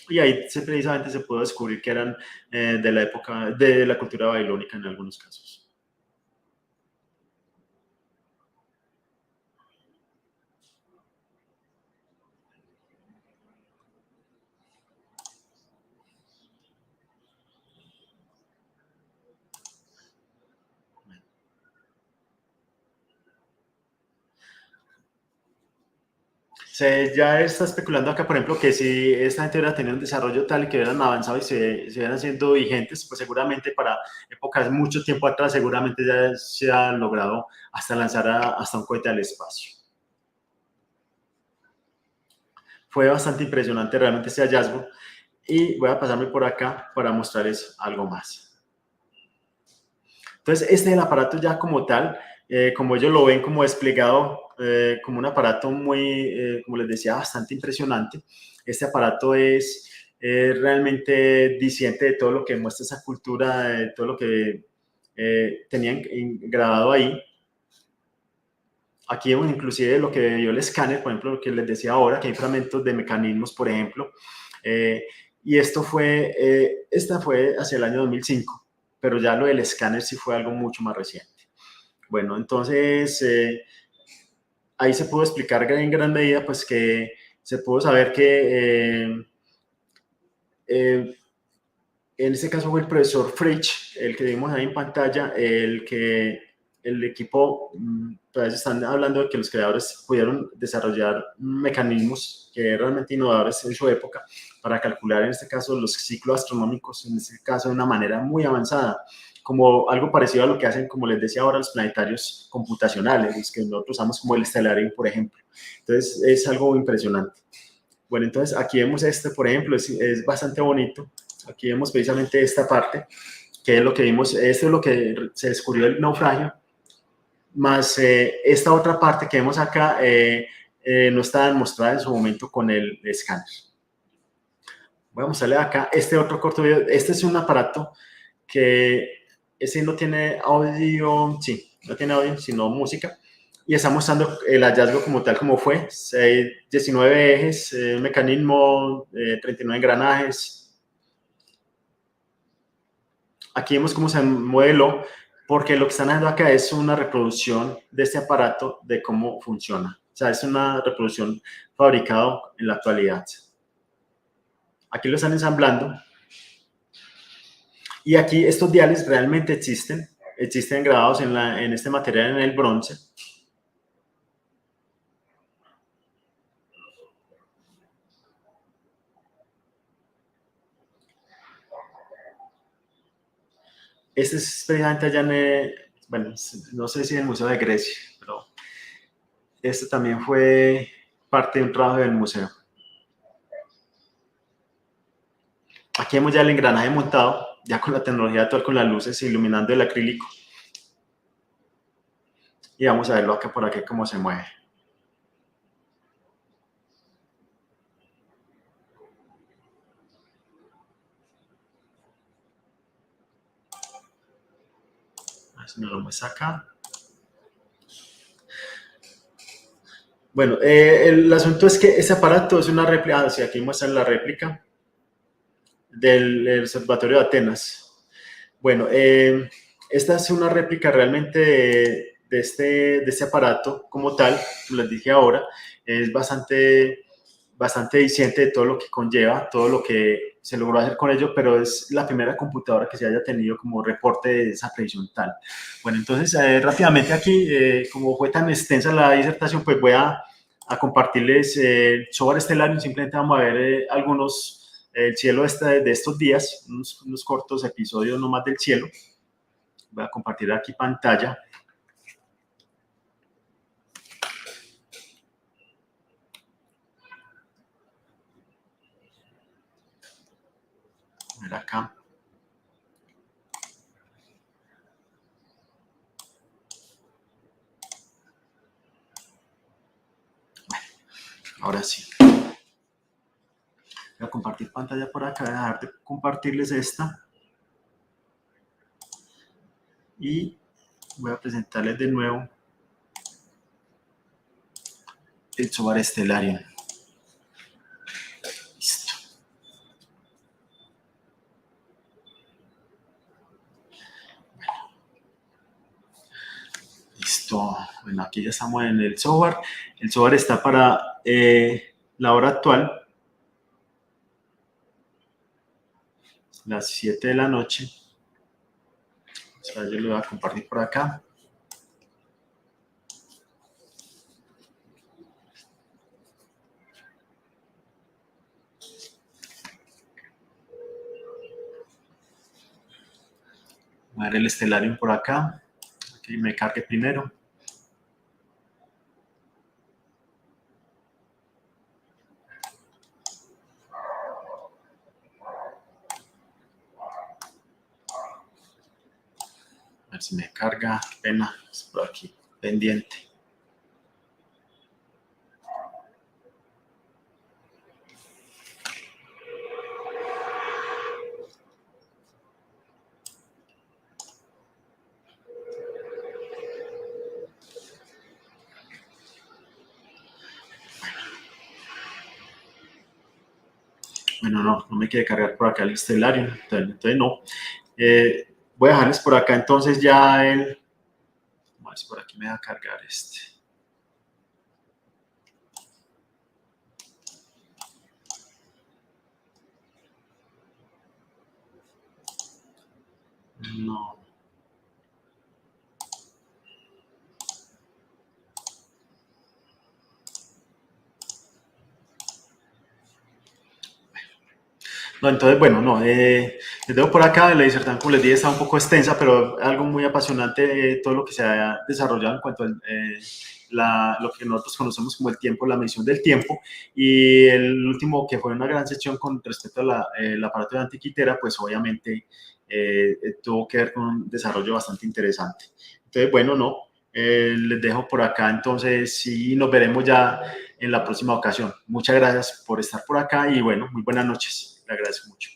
Y ahí precisamente se pudo descubrir que eran de la época de la cultura babilónica en algunos casos. Se ya está especulando acá, por ejemplo, que si esta gente hubiera tenido un desarrollo tal y que hubieran avanzado y se hubieran siendo vigentes, pues seguramente para épocas mucho tiempo atrás, seguramente ya se ha logrado hasta lanzar hasta un cohete al espacio. Fue bastante impresionante realmente este hallazgo y voy a pasarme por acá para mostrarles algo más. Entonces, este es el aparato ya como tal, como ellos lo ven como desplegado, como un aparato muy, como les decía, bastante impresionante. Este aparato es realmente disidente de todo lo que muestra esa cultura, de todo lo que tenían grabado ahí. Aquí vemos inclusive lo que dio el escáner, por ejemplo, lo que les decía ahora, que hay fragmentos de mecanismos, por ejemplo. Y esta fue hacia el año 2005, pero ya lo del escáner sí fue algo mucho más reciente. Bueno, entonces ahí se pudo explicar en gran medida, pues que se pudo saber que en este caso fue el profesor Fritsch, el que vimos ahí en pantalla, el equipo, todavía están hablando de que los creadores pudieron desarrollar mecanismos que realmente innovadores en su época para calcular en este caso los ciclos astronómicos, en este caso de una manera muy avanzada, como algo parecido a lo que hacen, como les decía ahora, los planetarios computacionales, los que nosotros usamos como el Stellarium, por ejemplo. Entonces es algo impresionante. Bueno, entonces aquí vemos por ejemplo, es bastante bonito. Aquí vemos precisamente esta parte, que es lo que vimos, esto es lo que se descubrió el naufragio, más esta otra parte que vemos acá no está mostrada en su momento con el escáner. Voy a mostrarle acá este otro corto video. Este es un aparato que ese no tiene audio, sí, no tiene audio, sino música. Y está mostrando el hallazgo como tal, como fue. 19 ejes, mecanismo, 39 engranajes. Aquí vemos cómo se modeló, porque lo que están haciendo acá es una reproducción de este aparato, de cómo funciona. sea, es una reproducción fabricado en la actualidad. Aquí lo están ensamblando. Y aquí estos diales realmente existen grabados en este material, en el bronce. Este es precisamente allá bueno, no sé si en el Museo de Grecia, pero este también fue parte de un trabajo del museo. Aquí vemos ya el engranaje montado, ya con la tecnología actual, con las luces iluminando el acrílico. Y vamos a verlo acá por aquí cómo se mueve. A ver si me lo muestra acá. Bueno, el asunto es que ese aparato es una réplica, sí, aquí muestran la réplica del Observatorio de Atenas. Bueno, esta es una réplica realmente de este aparato como tal, como les dije ahora, es bastante eficiente de todo lo que conlleva, todo lo que se logró hacer con ello, pero es la primera computadora que se haya tenido como reporte de esa predicción tal. Bueno, entonces rápidamente aquí, como fue tan extensa la disertación, pues voy a compartirles sobre Stellarium. Simplemente vamos a ver el cielo de estos días, unos cortos episodios nomás del cielo. Voy a compartir aquí pantalla. A ver acá. Bueno, ahora sí. Voy a compartir pantalla por acá, dejar de compartirles esta. Y voy a presentarles de nuevo el software Stellarium. Listo. Listo. Bueno, aquí ya estamos en el software. El software está para la hora actual, las 7 de la noche. O sea, yo lo voy a compartir por acá. Voy a ver el Stellarium por acá. Aquí me cargue primero. A ver si me carga. Qué pena. Es por aquí. Pendiente. Bueno, no me quiere cargar por acá el Stellarium. Entonces no. Voy a dejarles por acá entonces ya el... Vamos a ver si por aquí me va a cargar este. No. No, entonces, bueno, no, les dejo por acá. La disertación, como les dije, está un poco extensa, pero algo muy apasionante, todo lo que se ha desarrollado en cuanto a lo que nosotros conocemos como el tiempo, la medición del tiempo, y el último, que fue una gran sección con respecto al aparato de antiquitera, pues obviamente tuvo que ver con un desarrollo bastante interesante. Entonces, bueno, no, les dejo por acá, entonces, sí, nos veremos ya en la próxima ocasión. Muchas gracias por estar por acá y bueno, muy buenas noches. Le agradezco mucho.